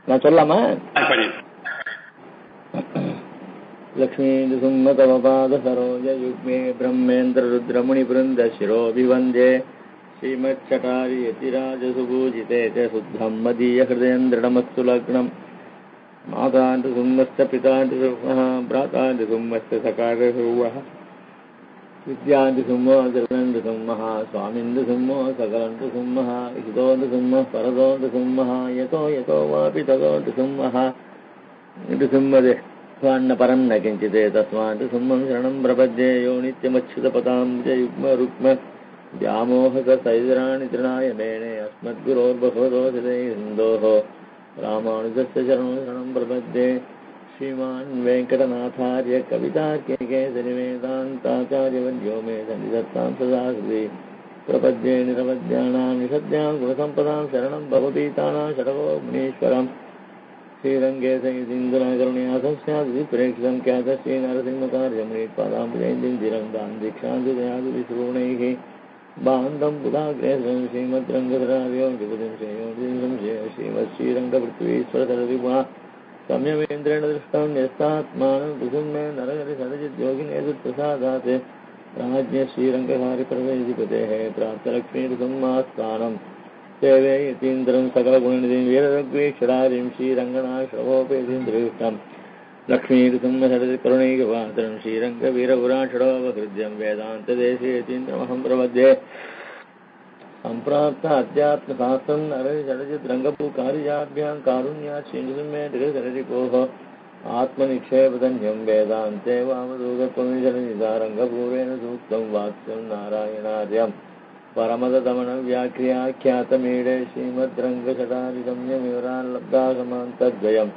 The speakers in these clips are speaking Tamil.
நான் சொல்லாமா? லக்ஷ்மீ சும்மதமபாத சரோஜ யுக்மே பிரம்மேந்திர ருத்ரமுனி பிருந்த சிரோபிவந்தே ஸ்ரீமச்சட்டாரி யதிராஜ சுபூஜிதே சுத்தம் மதீய ஹிருதயேந்திரமஸ்து லக்னம் மாதாண்டு சும்மஸ்த பிதாண்டு சும்மஹ பிராதாண்டு சும்மஸ்த சகார சுவஹ வித்யாண்டு சும்மோ ஜலந்து சும்மஹ சுவாமிந்து சும்மோ சகலந்து சும்மஹ ஹிதோண்டு சும்ம பரதோண்டு சும்மஹ யதோ யதோ வாபி ததோண்டு சும்மஹ இது சும்மதே ஸ்வான்ன பரம் ந கிஞ்சிதே தஸ்மாண்ட் சும்மம் சரணம் பிரபத்யே யோ நித்யமச்சுதபதாம் யுக்ம ருக்ம व्यामोहक सैद्राणि तृणाय मेणे अस्मद्गुरोर्भगवतोऽसिते हिन्दोः रामानुजस्य शरणं प्रपद्ये श्रीमान् वेङ्कटनाथार्य कवितार्किकेसरि वेदान्ताचार्यवर्यो मे सन्निधत्तां सदा हृदि प्रपद्ये निरवद्यानां निषद्यां गुणसम्पदां शरणं भवतीतानां षडवो मुनीश्वरम् श्रीरङ्गे सहितीन्द्रकरुणया संस्यादि प्रेक्षितं ख्यातश्रीनरसिंहकार्यमुनिपादां जयन्तीं दीक्षान्तिदयादि विश्रूणैः बान्धं बुधाग्रेसं श्रीमद्रङ्गधरार्यो विभुतिं श्रीमत्श्रीरङ्गपृथ्वीश्वरसरविभा सम्यमेन्द्रेण दृष्टं न्यस्तात्मानं कुसुम्ने नरहरिसरजिद्योगिने दुःप्रसादात् राज्ञ श्रीरङ्गहारिप्रवेदिपतेः प्राप्तलक्ष्मीकुसुमास्थानं सेवे यतीन्द्रं सकलगुणनिधिं वीररघ्वीक्षरारिं श्रीरङ्गनाश्रवोपेतीन्द्रयुक्तं लक्ष्मीकुसुमसरकरुणैकपात्रं श्रीरङ्गवीरपुराषडोपहृद्यं वेदान्तदेशीयतीन्द्रमहं प्रपद्ये सम्प्राप्त अध्यात्मशास्त्रं नरहरिषडजिद्रङ्गपूकारिजाभ्यां कारुण्यात् श्रीकुसुमे जगदरिपोः आत्मनिक्षेपधन्यं वेदान्ते वामदूगत्वमिजनिदारङ्गपूर्वेण सूक्तं वाक्यं नारायणार्यम् परमदमनव्याख्याख्यातमीडे श्रीमद्रङ्गषडारिरम्यविवराल्लब्धासमान्तद्वयम्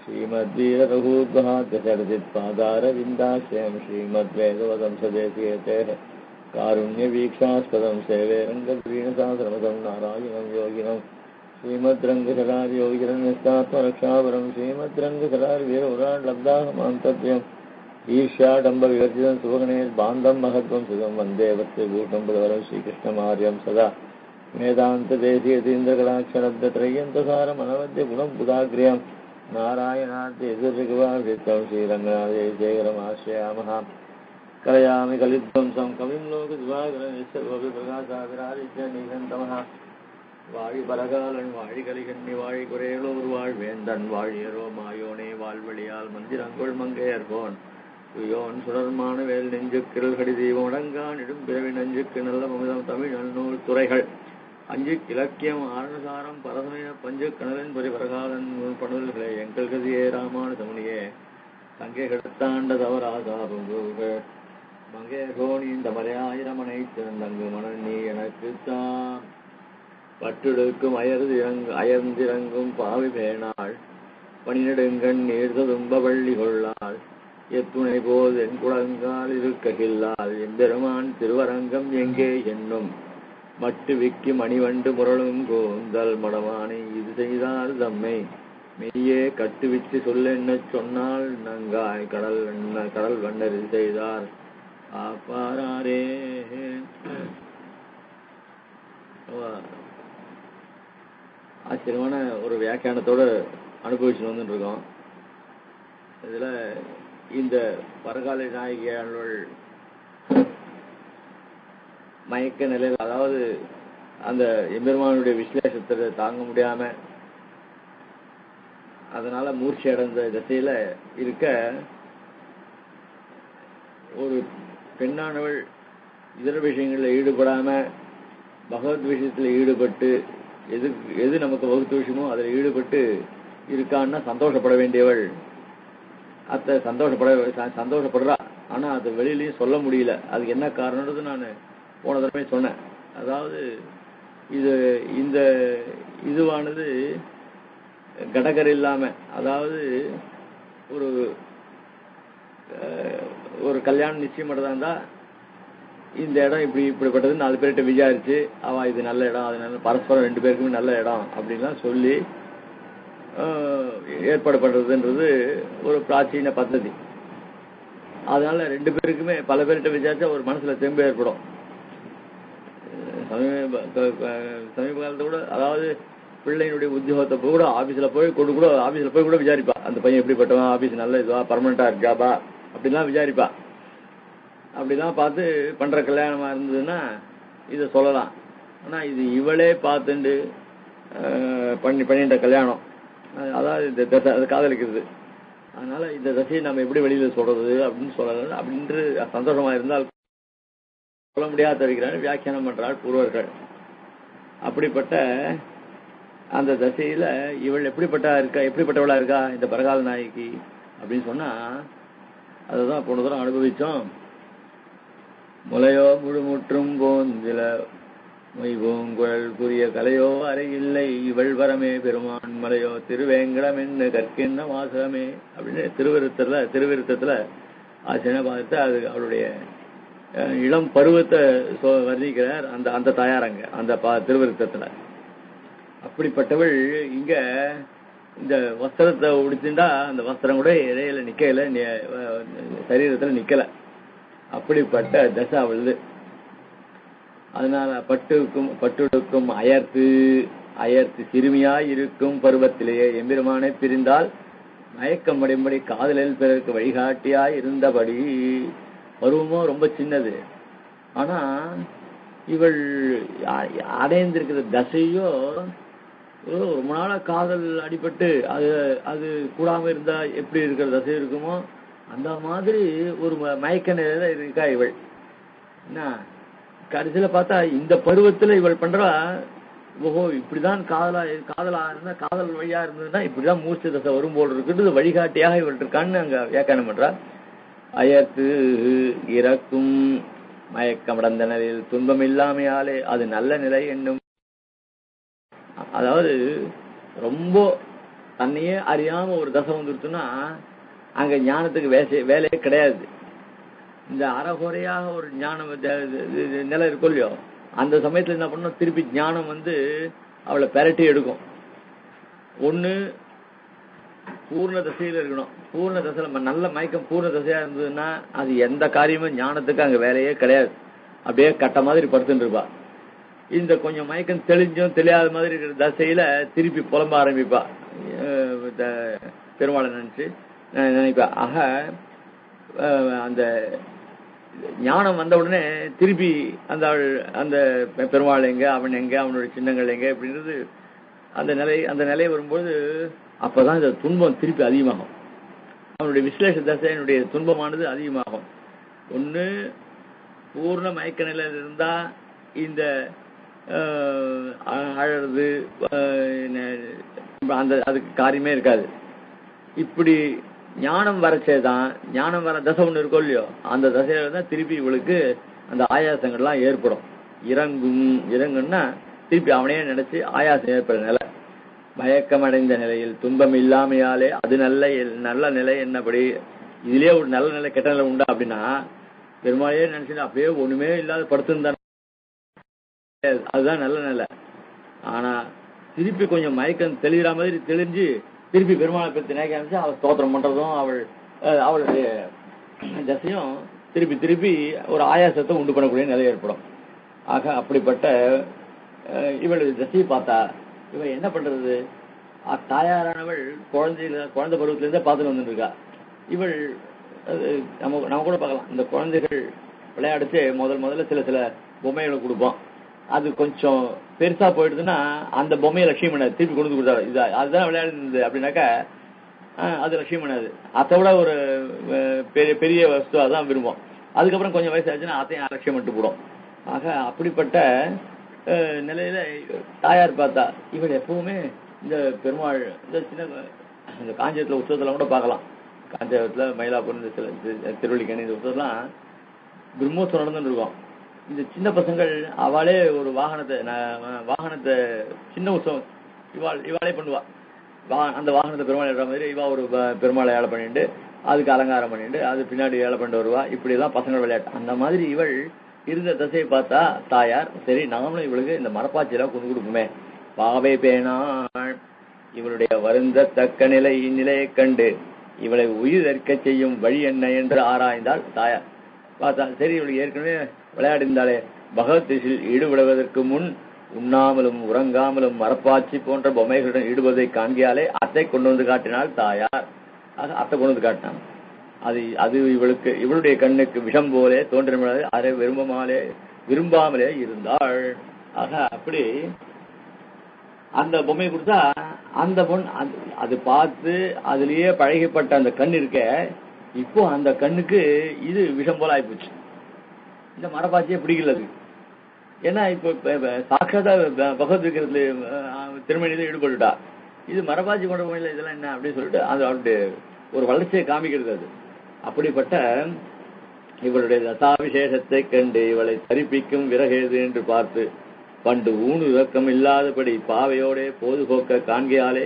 श्रीमद्वीररघूद्वहाद्यचरजित्पादारविन्दाश्रयं श्रीमद्वेदवदंसदेशीयतेः कारुण्यवीक्षास्पदं सेवे रङ्गवीणसाश्रमदं नारायणं योगिनं श्रीमद्रङ्गषडारियोगिरन्यस्तात्मरक्षावरं श्रीमद्रङ्गषडारिवीरविवराल्लब्धासमान्तद्वयम् ईर्ष्याडम्बविवर्जितं सुभगणैर्बान्धं महत्त्वं सुगं वन्दे वत्सभूषं पदवरं श्रीकृष्णमार्यं सदा वेदान्तदेशीयतीन्द्रकलाक्षरब्धत्रय्यन्तसारमनवद्य गुणं बुधाग्र्यं नारायणाद्यैर्गवाभितं श्रीरङ्गनाथैर्जयगरमाश्रयामः कलयामि कलिध्वंसं कविं लोकद्वागरनिश्चलविराजित्यनीशन्तमः வாழி பரகாலன் வாழி கலிகண்ணி வாழி குறையலூர் வாழ்வேந்தன் வாழியரோ மாயோனே வாழ்வழியால் மந்திரங்கொள் மங்கையர்கோன் துயோன் சுடர்மான வேல் நெஞ்சுக்கிரல் கடி தீபமடங்கான் இடும் பிறவி நஞ்சுக்கு நல்ல மமிதம் தமிழ் நன்னூல் துறைகள் அஞ்சு இலக்கியம் ஆரணசாரம் பரசமய பஞ்சு கணலன் பொறி பரகாலன் பணுல்களே எங்கள் கதியே ராமானுஜமுனியே தங்கை கடத்தாண்ட தவராசாபம் மங்கையர்கோன் இந்த மலையாயிரமனை திறந்தங்கு மணல் நீ எனக்கு தான் பட்டுடுக்கும் அயர்ந்திறங்கும் பாவி பேணாள் பனிநெடுங்கண் நீர்தும்ப வள்ளி கொள்ளாள் எத்துணை போல் என் குழங்கால் இருக்ககில்லாள் எம்பெருமான் திருவரங்கம் எங்கே என்னும் மட்டு விக்கி மணிவண்டு முரளும் கூந்தல் மடமானை இது செய்தால் தம்மை மெய்யே கட்டுவிச்சு சொல்லென்ன சொன்னால் நங்காய் கடல் வண்ணர் இது செய்தார் ஆப்பாரே. ஆச்சரியமான ஒரு வியாக்கியானத்தோடு அனுபவிச்சுட்டு வந்துட்டு இருக்கோம். இதில் இந்த பரகாலை நாயகியாளர்கள் மயக்க நிலையில், அதாவது அந்த எம்பெருமானுடைய விசேஷத்தை தாங்க முடியாம அதனால மூர்ச்சி அடைந்த திசையில இருக்க ஒரு பெண்ணானவள் இதர விஷயங்களில் ஈடுபடாம பகவத் விஷயத்தில் ஈடுபட்டு எது நமக்கு வகுத்து விஷயமோ அதில் ஈடுபட்டு இருக்கான்னா சந்தோஷப்பட வேண்டியவள். அத்தை சந்தோஷப்படுறா, ஆனா அதை வெளியிலையும் சொல்ல முடியல. அதுக்கு என்ன காரணம்ன்றது நான் போன தடவை சொன்னேன். அதாவது இந்த இதுவானது கடகர் இல்லாம, அதாவது ஒரு கல்யாணம் நிச்சயம் பண்ணதா இருந்தா இந்த இடம் இப்படிப்பட்டது 4 பேர்கிட்ட விசாரிச்சு அவ இது நல்ல இடம், அது நல்ல பரஸ்பரம் 2 பேருக்குமே நல்ல இடம் அப்படின்லாம் சொல்லி ஏற்பாடு பண்றதுன்றது ஒரு பிராச்சீன பద్ధதி. அதனால 2 பேருக்குமே பல பேர்கிட்ட விசாரிச்சா ஒரு மனசுல தெம்பு ஏற்படும். சமீப காலத்தை கூட, அதாவது பிள்ளையினுடைய உத்தியோகத்தை கூட ஆபீஸ்ல போய் கூட விசாரிப்பா, அந்த பையன் எப்படிப்பட்டவன், ஆபீஸ் நல்ல இதுவா, பர்மனண்டா இருக்காபா அப்படிலாம் விசாரிப்பா. அப்படிலாம் பார்த்து பண்ற கல்யாணமா இருந்ததுன்னா இதை சொல்லலாம். ஆனா இது இவளே பார்த்துண்டு பண்ணிட்ட கல்யாணம், அதாவது இந்த தசை அது காதலிக்கிறது. அதனால இந்த தசையை நம்ம எப்படி வெளியில சொல்றது அப்படின்னு சொல்லலாம். அப்படின்று சந்தோஷமா இருந்தால் சொல்ல முடியாத இருக்கிறார் வியாக்கியானம் பண்றாள் பூர்வர்கள். அப்படிப்பட்ட அந்த தசையில இவள் எப்படிப்பட்டவளா இருக்கா இந்த பரகால நாயகி அப்படின்னு சொன்னா, அதுதான் போன தூரம் அனுபவிச்சோம். முலையோ முழுமுற்றும் போந்தில மொய்பூங்குழல் புரிய கலையோ அறையில்லை இவள் வரமே பெருமான் மலையோ திருவேங்கடம் என்ன கற்கின்ற வாசகமே அப்படின்னு திருவிருத்தத்துல ஆசிரியனை பார்த்து அது அவளுடைய இளம் பருவத்தை வர்ணிக்கிறார் அந்த தாயாரங்க அந்த திருவிருத்தத்துல. அப்படிப்பட்டவள் இங்க இந்த வஸ்திரத்தை உடுத்திண்டா அந்த வஸ்திரம் கூட இடையில நிக்கல, சரீரத்துல நிக்கல. அப்படிப்பட்ட தசை அவளுது. அதனால பட்டுடுக்கும் அயர்த்து சிறுமியாய் இருக்கும் பருவத்திலேயே எம்பெருமானை பிரிந்தால் மயக்கம் அடையும்படி காதலில் பிறருக்கு வழிகாட்டியாய் இருந்தபடி. பருவமும் ரொம்ப சின்னது, ஆனா இவள் அடைந்திருக்கிற தசையோ ரொம்ப நாளா காதல் அடிபட்டு அது கூடாம இருந்தா எப்படி இருக்கிற தசை இருக்குமோ அந்த மாதிரி ஒரு மயக்க நிலையில இருக்கா இவள். என்ன கடைசியில பார்த்தா இந்த பருவத்துல இவள் பண்றா, ஓஹோ இப்படிதான் காதலா இருந்தா, காதல் வழியா இருந்ததுன்னா இப்படிதான் மூர்ச்ச தசை வரும் போல் இருக்குது, வழிகாட்டியாக இவள் இருக்கான்னு அங்க வியாக்கியானம் பண்றா. அயர்த்து இறக்கும் மயக்கமடைந்த நிலையில் துன்பம் இல்லாமையாலே அது நல்ல நிலை என்னும். அதாவது ரொம்ப தன்னையே அறியாம ஒரு தசை வந்துருச்சுன்னா அங்க ஞானத்துக்கு வேலையே கிடையாது. இந்த அறகுறையாக ஒரு ஞானம் நிலை இருக்கும் இல்லையோ, அந்த சமயத்துல என்ன பண்ணணும், திருப்பி ஞானம் அவளை பெரட்டி எடுக்கும். ஒண்ணு பூர்ண தசையில இருக்கணும். பூர்ண தசையில நல்ல மயக்கம் பூர்ண தசையா இருந்ததுன்னா அது எந்த காரியமும் ஞானத்துக்கு அங்க வேலையே கிடையாது, அப்படியே கட்ட மாதிரி படுத்துட்டு இருப்பா. இந்த கொஞ்சம் மயக்கம் தெளிஞ்சும் தெரியாத மாதிரி இருக்கிற தசையில திருப்பி புலம்ப ஆரம்பிப்பா, பெருமாளை நினைப்பா. ஆக அந்த ஞானம் வந்த உடனே திருப்பி அந்த பெருமாள் எங்க, அவன் எங்க, அவனுடைய சின்னங்கள் எங்க அப்படின்றது அந்த நிலை வரும்போது அப்பதான் இந்த துன்பம் திருப்பி அதிகமாகும். அவனுடைய விசலேஷ தசையினுடைய துன்பமானது அதிகமாகும். ஒண்ணு பூர்ண மயக்க நிலையில இருந்தா இந்த அழறது அதுக்கு காரியமே இருக்காது. இப்படி ஞானம் வரச்சேதான், ஞானம் வர தசை ஒண்ணு இருக்கும் இல்லையோ, அந்த தசையில தான் திருப்பி இவளுக்கு அந்த ஆயாசங்கள்லாம் ஏற்படும். இறங்குன்னா திருப்பி அவனையே நினைச்சு ஆயாசம் ஏற்படுற நிலை. மயக்கமடைந்த நிலையில் துன்பம் இல்லாமையாலே அது நல்ல நிலை என்னபடி. இதுலயே ஒரு நல்ல நிலை கெட்ட நிலை உண்டா அப்படின்னா பெருமாளையே நினைச்சுட்டு அப்படியே ஒண்ணுமே இல்லாத படுத்திருந்தான், அதுதான் நல்ல நிலை. ஆனா திருப்பி கொஞ்சம் மயக்கம் தெளிகிற மாதிரி தெளிஞ்சு திருப்பி பெருமாளை பற்றி நினைக்க ஆரம்பிச்சு அவள் ஸ்தோத்திரம் பண்றதும் அவளுடைய தசையும் திருப்பி ஒரு ஆயாசத்தை உண்டு பண்ணக்கூடிய நிலை ஏற்படும். ஆக அப்படிப்பட்ட இவளுடைய தசையை பார்த்தா இவள் என்ன பண்றது, தாயாரானவள் குழந்தை பருவத்திலிருந்தே பார்த்துட்டு வந்துட்டு இருக்கா. இவள் நம்ம கூட பார்க்கலாம், இந்த குழந்தைகள் விளையாடிச்சு முதல்ல சில பொம்மைகளை கொடுப்போம். அது கொஞ்சம் பெருசா போயிடுதுன்னா அந்த பொம்மையை லட்சியம் பண்ணாது, திருப்பி கொண்டு கொடுத்தாரு. இது அதுதான் விளையாடுது அப்படின்னாக்கா அது லட்சியம் பண்ணாது. அதை விட ஒரு பெரிய வஸ்து அதான் விரும்பும். அதுக்கப்புறம் கொஞ்சம் வயசு ஆச்சுன்னா அதையும் அலட்சியம் பண்ணிட்டு போடும். ஆக அப்படிப்பட்ட நிலையில தாயார் பார்த்தா இவள் எப்பவுமே இந்த பெருமாள் இந்த இந்த காஞ்சிபுரத்துல உற்சவத்துல கூட பார்க்கலாம். காஞ்சிபுரத்துல மயிலாப்பூர் இந்த திருவள்ளிக்கணி இந்த உற்சவம்லாம் பிரம்மோத்சவம் நடந்துட்டு இருக்கும். இந்த சின்ன பசங்கள் அவளே ஒரு வாகனத்தை சின்ன உற்சவம் இவாளே பண்ணுவா. அந்த வாகனத்தை பெருமாள் ஏற மாதிரி இவா ஒரு பெருமாளை ஏழை பண்ணிட்டு அதுக்கு அலங்காரம் பண்ணிட்டு அது பின்னாடி ஏழை பண்ணிட்டு வருவா. இப்படி எல்லாம் பசங்கள் விளையாட்டு. அந்த மாதிரி இவள் இருந்த தசையை பார்த்தா தாயார், சரி நாமளும் இவளுக்கு இந்த மரப்பாச்சியெல்லாம் கொண்டு கொடுக்குமே, பாவை பேணாள் இவளுடைய வருந்தத்தக்க நிலையை கண்டு இவளை உயிர்க்க செய்யும் வழி என்ன என்று ஆராய்ந்தாள் தாயார். பார்த்தா சரி இவளுக்கு ஏற்கனவே விளையாடி இருந்தாலே பகவத்கீதையில் ஈடுபடுவதற்கு முன் உண்ணாமலும் உறங்காமலும் மரப்பாச்சி போன்ற பொம்மைகளுடன் ஈடுபடுவதை காண்கியாலே அத்தை கொண்டு வந்து காட்டினாள் தாயார். அத்தை கொண்டு வந்து காட்டினான். அது இவளுடைய கண்ணுக்கு விஷம் போலே தோன்றினாலே அதை விரும்பாமலே இருந்தாள். ஆக அப்படி அந்த பொம்மையை கொடுத்தா அந்த பொண்ணு அது பார்த்து அதுலயே பழகப்பட்ட அந்த கண் இருக்க, இப்போ அந்த கண்ணுக்கு இது விஷம் போல ஆயிப்போச்சு. இந்த மரப்பாச்சியே பிடிக்கல அது. ஏன்னா இப்போ சாட்சாத்தா பகவத்கீதை திருமணியில ஈடுபட்டுட்டா. இது மரபாச்சி கொண்ட பொம்மையில இதெல்லாம் என்ன அப்படின்னு சொல்லிட்டு அது அவருடைய ஒரு வளர்ச்சியை காமிக்கிறது. அது அப்படிப்பட்ட இவளுடைய தசாவிசேஷத்தை கண்டு இவளை தரிப்பிக்கும் விறகேது என்று பார்த்து பண்டு ஊனு இறக்கம் இல்லாதபடி பாவையோட பொதுபோக்க காண்கையாலே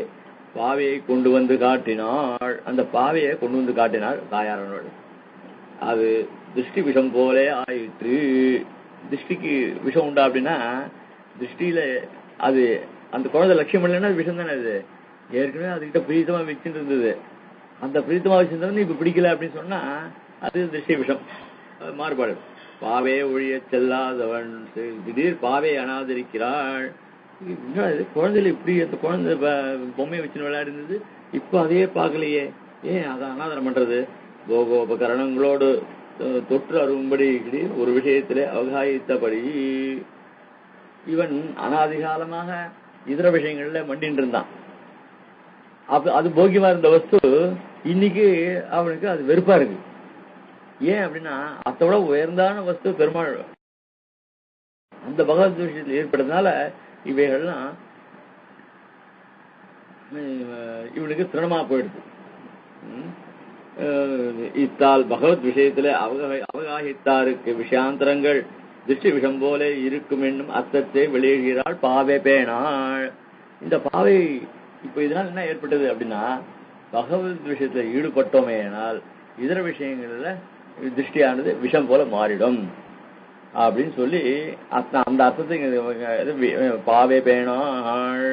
பாவையை கொண்டு வந்து காட்டினாள். அந்த பாவையை கொண்டு வந்து காட்டினாள் தாயாரனோடு. அது திருஷ்டி விஷம் போலே ஆயிற்று. திருஷ்டிக்கு விஷம் உண்டா அப்படின்னா திருஷ்டியில அது அந்த குழந்தை லட்சியம் இல்லைன்னா விஷம் தானே. அது ஏற்கனவே அதுகிட்ட பிரீத்தமா வச்சுட்டு இருந்தது. அந்த பிரீத்தமா வச்சிருந்தவன் இப்ப பிடிக்கல அப்படின்னு சொன்னா அது திருஷ்டி விஷம் மாறுபாடு. பாவே ஒழிய செல்லாதவன் திடீர் பாவை அனாதரிக்கிறாள். குழந்தைல இப்படி அந்த குழந்தை பொம்மையை வச்சு விளையாடி இருந்தது, இப்ப அதையே பார்க்கலையே, ஏன் அதை அனாதரம் பண்றது? போகோபகரணங்களோடு தொற்று அரும்படி ஒரு விஷயத்திலே அவகாயித்தபடி இவன் அனாதிகாலமாக இதர விஷயங்கள்ல மண்டின்னு இருந்தான். அது போகியமா இருந்த வஸ்து இன்னைக்கு அவனுக்கு அது வெறுப்பா இருக்கு. ஏன் அப்படின்னா அதோட உயர்ந்தான வஸ்து பெருமாள் அந்த பகவத் விஷயத்தில் ஏற்பட்டதுனால இவைகள்லாம் இவனுக்கு திருணமா போயிடுது. இத்தால் பகவத் விஷயத்துல அவகாகித்தாருக்கு விஷயாந்தரங்கள் திருஷ்டி விஷம் போல இருக்கும் என்னும் அர்த்தத்தை வெளியிடுகிறாள் பாவை பேணாள். இந்த பாவை இப்ப இதனால் என்ன ஏற்பட்டது அப்படின்னா பகவத் விஷயத்துல ஈடுபட்டோமேனால் இதர விஷயங்கள்ல திருஷ்டியானது விஷம் போல மாறிடும் அப்படின்னு சொல்லி அந்த அர்த்தத்தை பாவை பேணாள்.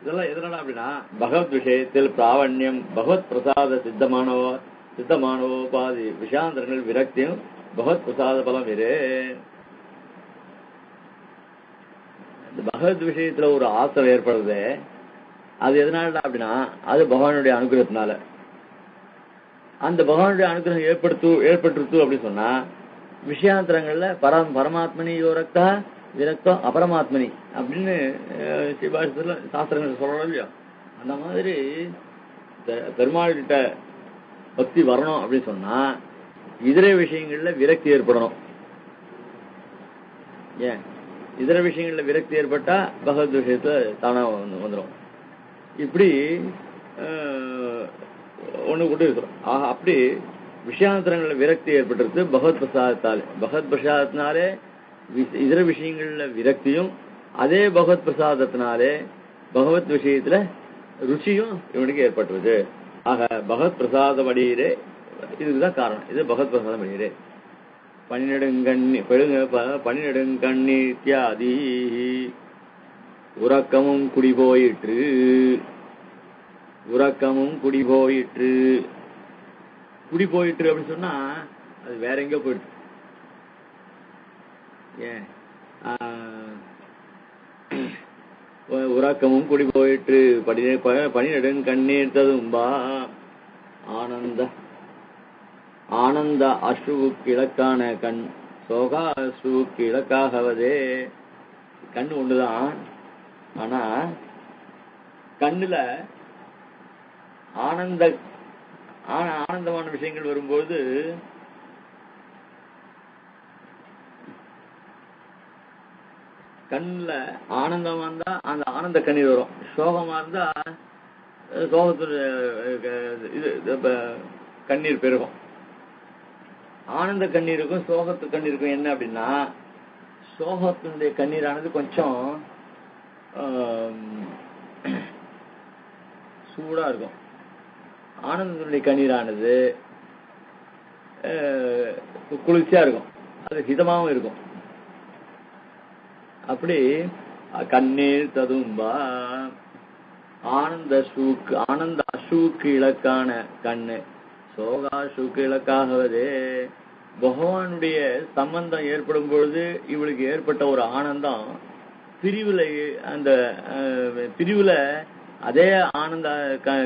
இதெல்லாம் எதனால அப்படின்னா பகவத் விஷயத்தில் பிராவண்யம் பகவத் பிரசாத சித்தமானவோ பாதி விஷாந்தரங்கள் விரக்தியும் பகவத் பிரசாத பலம் இரு. பகவத் விஷயத்துல ஒரு ஆசை ஏற்படுறது அது எதனால அப்படின்னா அது பகவானுடைய அனுகிரகத்தினால. அந்த பகவானுடைய அனுகிரகம் ஏற்பட்டுருத்து அப்படின்னு சொன்னா விஷயாந்தரங்கள்ல பரமாத்மனி யோரக்தா விரக்தம் அபரமாத்மனி அப்படின்னு சிவாசத்துல சாஸ்திரங்கள் சொல்லணும் இல்லையா? அந்த மாதிரி பெருமாள் கிட்ட பக்தி வரணும் அப்படின்னு சொன்னா இதர விஷயங்கள்ல விரக்தி ஏற்படணும். ஏன் இதர விஷயங்கள்ல விரக்தி ஏற்பட்டா பகவத் விஷயத்துல தானா வந்துடும். இப்படி ஒண்ணு கொண்டு இருக்கிறோம். அப்படி விஷயாந்தரங்கள்ல விரக்தி ஏற்பட்டிருக்கு பகவத் பிரசாதத்தாலே. பகவத் பிரசாதத்தினாலே இதர விஷயங்கள்ல விரக்தியும் அதே பகவத் பிரசாதத்தினாலே பகவத் விஷயத்துல ருச்சியும் இவனுக்கு ஏற்பட்டுருது. ஆக பகவத் பிரசாத வடியிலே இதுக்குதான் காரணம். இது பகவத் பிரசாதம் வடியிலே பனிநெடுங்கண்ணி இத்தியாதி உறக்கமும் குடிபோயிற்று. குடிபோயிற்று அப்படின்னு சொன்னா அது வேற எங்க போயிட்டு. ஏன் உறக்கமும் குடிபோயிற்று பனிநெடுங்கண்ணீர் ததும்பா ஆனந்த அஸ்ருவுக்கு இலக்கான கண் சோகா அஸ்ருவுக்கு இலக்காகவதே. கண்ணு ஒண்ணுதான், ஆனா கண்ணுல ஆனந்தமான விஷயங்கள் வரும்போது கண்ணுல ஆனந்தமா இருந்தா அந்த ஆனந்த கண்ணீர் வரும். சோகமா இருந்தா சோகத்துடைய கண்ணீர் பெருகும். ஆனந்த கண்ணீருக்கும் சோகத்து கண்ணீருக்கும் என்ன அப்படின்னா சோகத்தினுடைய கண்ணீரானது கொஞ்சம் சூடா இருக்கும். ஆனந்தத்தினுடைய கண்ணீரானது குளிர்ச்சியா இருக்கும், அது ஹிதமாவும் இருக்கும். அப்படி கண்ணீர் ததும்பா ஆனந்த அசூக்கு இலக்கான கண்ணு சோகா சூக்கு இலக்காகவதே. பகவானுடைய சம்பந்தம் ஏற்படும் பொழுது இவளுக்கு ஏற்பட்ட ஒரு ஆனந்தம் பிரிவுல, அந்த பிரிவுல அதே ஆனந்த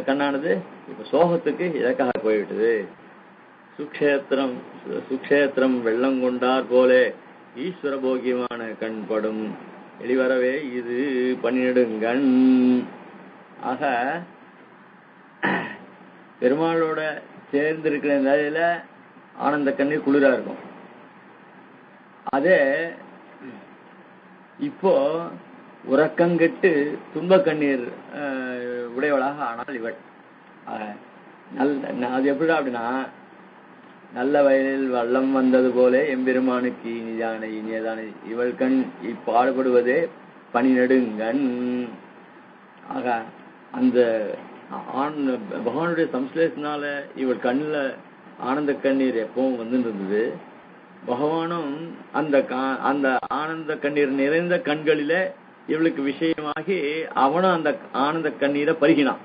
கண்ணானது இப்ப சோகத்துக்கு இலக்காக போய்விட்டது. சுக்ஷேத்திரம் வெள்ளம் கொண்டார் போலே ஈஸ்வர போகியமான கண் படும் வெளிவரவே இது பன்னிடுங்கண். ஆக பெருமாளோட சேர்ந்து இருக்கிற நிலையில ஆனந்த கண்ணீர் குளிரா இருக்கும். அதே இப்போ உறக்கங்கெட்டு துன்ப கண்ணீர் உடையவளாக ஆனால் இவள் அது எப்படி அப்படின்னா, நல்ல வயலில் வள்ளம் வந்தது போல எம்பெருமானுக்கு இனிதான இனியதான இவள் கண் இப்பாடுபடுவதே பனிநடுங்கண். ஆக அந்த பகவானுடைய சம்ஸ்லேஷனால இவள் கண்ணுல ஆனந்த கண்ணீர் எப்பவும் வந்து இருந்தது. பகவானும் அந்த ஆனந்த கண்ணீர் நிறைந்த கண்களில இவளுக்கு விஷயமாகி அவனும் அந்த ஆனந்த கண்ணீரை பருகினான்.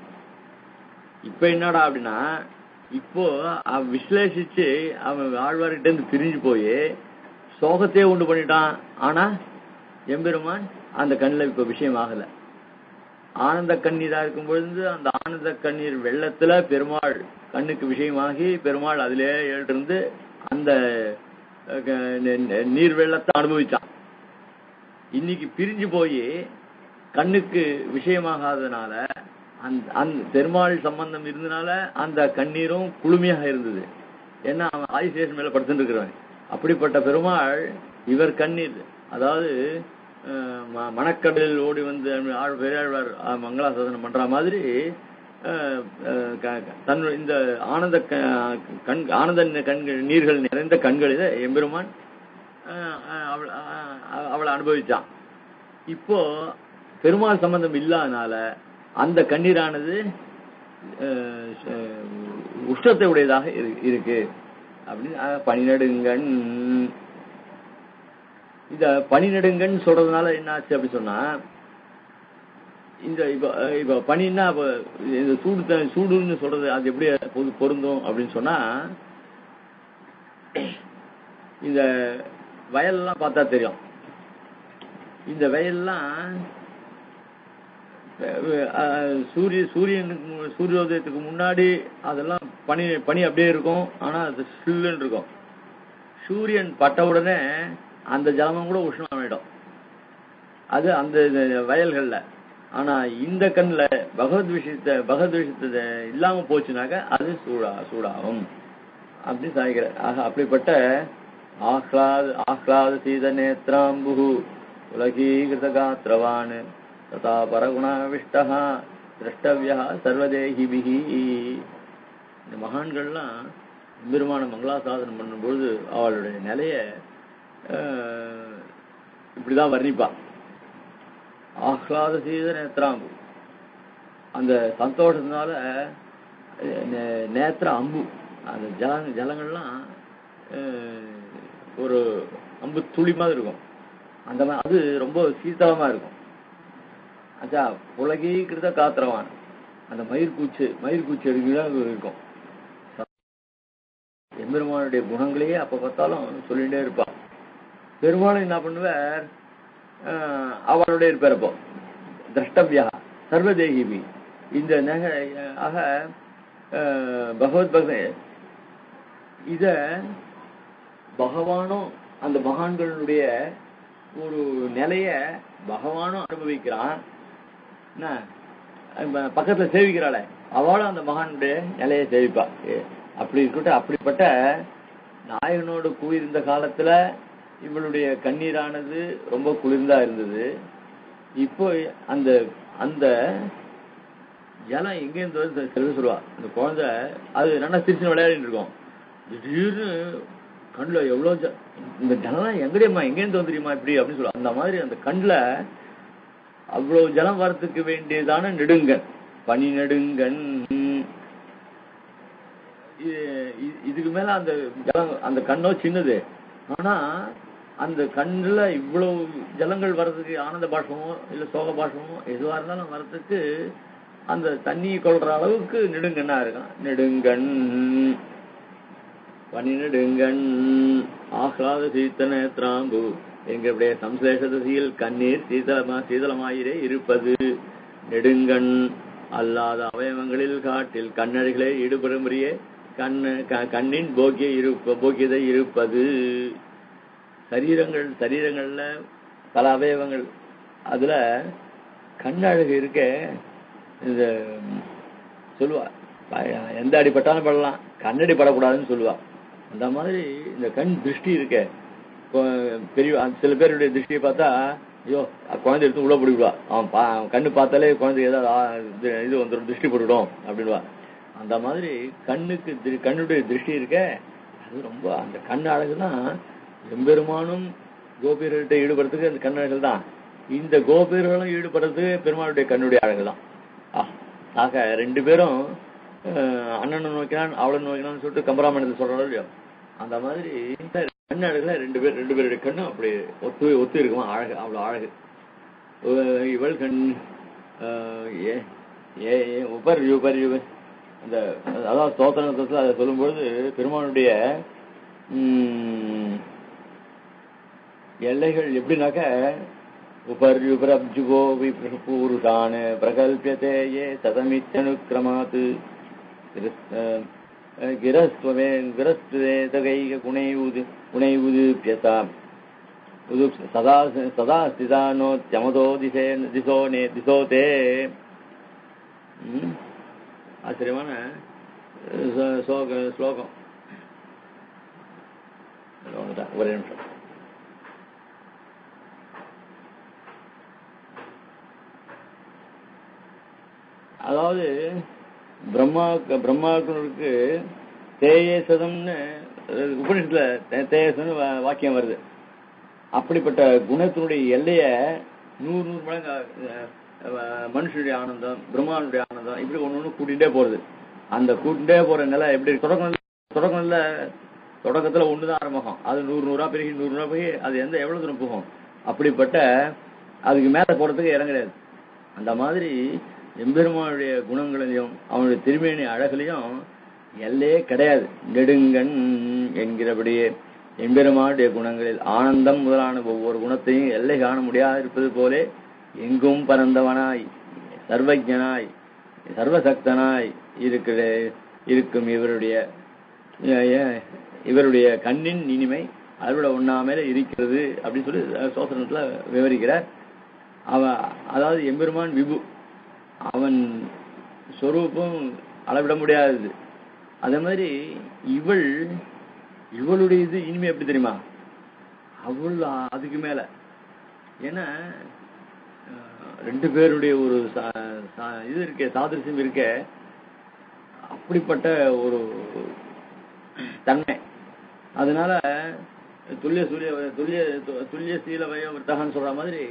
இப்ப என்னடா அப்படின்னா, இப்போ விசலேஷிச்சு அவன் ஆழ்வார்கிட்ட இருந்து பிரிஞ்சு போய் சோகத்தையே உண்டு பண்ணிட்டான். ஆனா எம்பெருமான் அந்த கண்ணில் இப்ப விஷயம் ஆகல. ஆனந்த கண்ணீரா இருக்கும் பொழுது அந்த ஆனந்த கண்ணீர் வெள்ளத்துல பெருமாள் கண்ணுக்கு விஷயமாகி பெருமாள் அதிலே இருந்து அந்த நீர் வெள்ளத்தை அனுபவிச்சான். இன்னைக்கு பிரிஞ்சு போய் கண்ணுக்கு விஷயமாகாதனால அந்த பெருமாள் சம்பந்தம் இருந்தனால அந்த கண்ணீரும் குளுமையாக இருந்தது. ஏன்னா அவன் ஆதிசேஷன் மேல படுத்துட்டு இருக்கிறவன். அப்படிப்பட்ட பெருமாள் இவர் கண்ணீர், அதாவது மணக்கடலில் ஓடி வந்து பெரியாழ்வார் மங்களாசாசனம் பண்ற மாதிரி தன்னுடைய இந்த ஆனந்த கண்கள் நீர்கள் நிறைந்த கண்களில எம்பெருமான் அவளை அனுபவிச்சான். இப்போ பெருமாள் சம்பந்தம் இல்லாதனால அந்த கண்ணீரானது உஷ்ணத்தை உடையதாக இருக்கு அப்படின்னு பனிநடுங்கண். இந்த பனிநடுங்கண் சொல்றதுனால என்ன ஆச்சு அப்படி சொன்னா, இந்த இப்ப பனின்னா இந்த சூடுன்னு சொல்றது அது எப்படி பொருந்தும் அப்படின்னு சொன்னா, இந்த வயல்லாம் பார்த்தா தெரியும். இந்த வயல்லாம் சூரியோதயத்துக்கு முன்னாடி அதெல்லாம் பனி அப்படியே இருக்கும். ஆனா அது சில்லுன்னு இருக்கும். சூரியன் பட்ட உடனே அந்த ஜலமும் கூட உஷ்ணமாயிடும். அது அந்த வயல்கள்ல. ஆனா இந்த கண்ணுல பகவத் விஷயத்தை இல்லாம போச்சுனாக்க அது சூடாகும் அப்படின்னு சாய்கிற. ஆக அப்படிப்பட்ட ஆஹ்லாத சீத நேத்ராம்பு உலகீகிருத காத்திரவான் ததா பரகுணாவிஷ்டா திரஷ்டவ்யா சர்வதேகிபிஹி. இந்த மகான்கள்லாம் பெருமான மங்களாசாதனம் பண்ணும்பொழுது அவளுடைய நிலைய இப்படிதான் வர்ணிப்பா. ஆஹ்லாத சீத நேத்ராம்பு, அந்த சந்தோஷத்தினால நேத்திர அம்பு, அந்த ஜலங்கள்லாம் ஒரு அம்பு துளி மாதிரி இருக்கும். அந்த மாதிரி அது ரொம்ப சீத்தளமா இருக்கும். அச்சா உலகீகிருத காத்திரவான், அந்த மயிர்கூச்சி எடுக்கலாம் இருக்கும். எம்பெருமானுடைய குணங்களையே அப்ப பார்த்தாலும் சொல்லிட்டே இருப்பான். பெருமாளும் என்ன பண்ணுவார், அவளுடைய இருப்பார். அப்போ திரஷ்டவ்யா சர்வதேகிபி, இந்த ஆக பகவத் இத பகவானும் அந்த மகான்களுடைய ஒரு நிலைய பகவானும் அனுபவிக்கிறான். பக்கத்துல சேவிக்கிறாள அவளும் அந்த மகானுடைய நிலையை சேவிப்பா. அப்படி இருக்கட்டும். அப்படிப்பட்ட நாயகனோடு கூறியிருந்த காலத்துல இவளுடைய கண்ணீரானது ரொம்ப குளிர்ந்தா இருந்தது. இப்போ அந்த அந்த ஜலம் எங்கேருந்து சொல்லுவா, அந்த குழந்தை அது நல்லா சிரிச்சு விளையாடிட்டு இருக்கோம். திடீர்னு கண்ணுல எவ்வளவு இந்த ஜலம் எங்கடியம்மா எங்கேருந்து வந்துடுமா இப்படி அப்படின்னு சொல்லுவா. அந்த மாதிரி அந்த கண்ணுல அவ்வளவு ஜலம் வரத்துக்கு வேண்டியதான நெடுங்கண், பனி நெடுங்கண். இதுக்கு மேல அந்த ஜலம், அந்த கண்ணோ சின்னது, ஆனா அந்த கண்ணுல இவ்வளவு ஜலங்கள் வர்றதுக்கு ஆனந்த பாஷமோ இல்ல சோக பாஷமோ எதுவா இருந்தாலும் வர்றதுக்கு அந்த தண்ணி கொள்ற அளவுக்கு நெடுங்கண்ணா இருக்கான். நெடுங்கண் பனிநெடுங்கண் ஆஹ்லாத சீத்தன திராம்பு எங்களுடைய சம்சேஷ திசையில் கண்ணீர் சீதளமாயிரே இருப்பது. நெடுங்கண் அல்லாத அவயவங்களில் காட்டில் கண்ணடிகளே ஈடுபடும்படியே கண்ணின் போக்கியதை இருப்பது. சரீரங்கள்ல பல அவயவங்கள், அதுல கண்ணழகு இருக்க இந்த சொல்லுவா, எந்த அடிப்பட்டாலும் படலாம், கண்ணடி படக்கூடாதுன்னு சொல்லுவா. அந்த மாதிரி இந்த கண் திருஷ்டி இருக்க பெரிய சில பேருடைய திருஷ்டியை பார்த்தா, ஐயோ குழந்தை எடுத்து உள்ள போடுவா, அவன் கண்ணு பார்த்தாலே குழந்தை ஏதாவது இது வந்துடும், திருஷ்டி போட்டுடும் அப்படின்வா. அந்த மாதிரி கண்ணுடைய திருஷ்டி இருக்க அது ரொம்ப, அந்த கண் அழகுதான் எம்பெருமானும் கோபியர்கள்ட்ட ஈடுபடுறதுக்கு அந்த கண்ணழகுகள் தான். இந்த கோபியர்களும் ஈடுபடுறதுக்கு பெருமாளுடைய கண்ணுடைய அழகுதான். ஆக ரெண்டு பேரும் அண்ணனை நோக்கினான் அவளை நோக்கினான்னு சொல்லிட்டு கம்பராமாயணத்தை சொல்றாரு இல்லையோ, அந்த மாதிரி கண் அழகுல ரெண்டு பேருடைய கண்ணும் அப்படி ஒத்து இருக்குமா, அழகு, அவ்வளவு அழகு. இவள் கண் உபர் அந்த அதாவது ஸ்தோத்திரத்தில் அதை சொல்லும்பொழுது பெருமானுடைய எல்லைகள் எப்படின்னாக்க, உபர்யுபரப்ஜுகோ விபூருஷான் பிரகல்பியதே யே சதமித்யனுக்ரமாத் கிரஸ்வேதகைக குணைவுதுப்யதா சதா ஸ்திதானோத்யமதோ திசோதே. ஆச்சரியமான ஸ்லோகம். ஒரே நிமிஷம். அதாவது பிரம்மாவுக்கு தேயசதம்னு உபநிஷத்துல தேயசம்னு வாக்கியம் வருது. அப்படிப்பட்ட குணத்தினுடைய எல்லைய 100 மடங்கு மனுஷனுடைய ஆனந்தம், பிரம்மானுடைய ஆனந்தம், இப்படி ஒண்ணு கூட்டிகிட்டே போறது. அந்த கூட்டிகிட்டே போற நிலை எப்படி தொடக்கத்துல ஒண்ணுதான் ஆரம்பம், அது 100 பெருகி அது எவ்வளவு தூரம் போகும். அப்படிப்பட்ட அதுக்கு மேல போறதுக்கு இடம் கிடையாது. அந்த மாதிரி எம்பெருமானுடைய குணங்களையும் அவனுடைய திருமேனி அழகுலையும் எல்லையே கிடையாது. நெடுங்கண் என்கிறபடியே எம்பெருமானுடைய குணங்களில் ஆனந்தம் முதலான ஒவ்வொரு குணத்தையும் எல்லை காண முடியாது இருப்பது போலே எங்கும் பரந்தவனாய் சர்வஜனாய் சர்வசக்தனாய் இருக்கும் இவருடைய கண்ணின் இனிமை அறுவடை ஒண்ணாமலே இருக்கிறது அப்படின்னு சொல்லி சோசனத்துல விவரிக்கிறார். அதாவது எம்பெருமான் விபு, அவன் சொரூபம் அளவிட முடியாதது. அதே மாதிரி இவளுடைய இது இனிமே எப்படி தெரியுமா, அவள் அதுக்கு மேல. ஏன்னா ரெண்டு பேருடைய ஒரு இது இருக்க, சாதிருஷ்யம் இருக்க, அப்படிப்பட்ட ஒரு தன்மை. அதனால துல்லிய சீல வயோவர்த்தகன்னு சொல்ற மாதிரி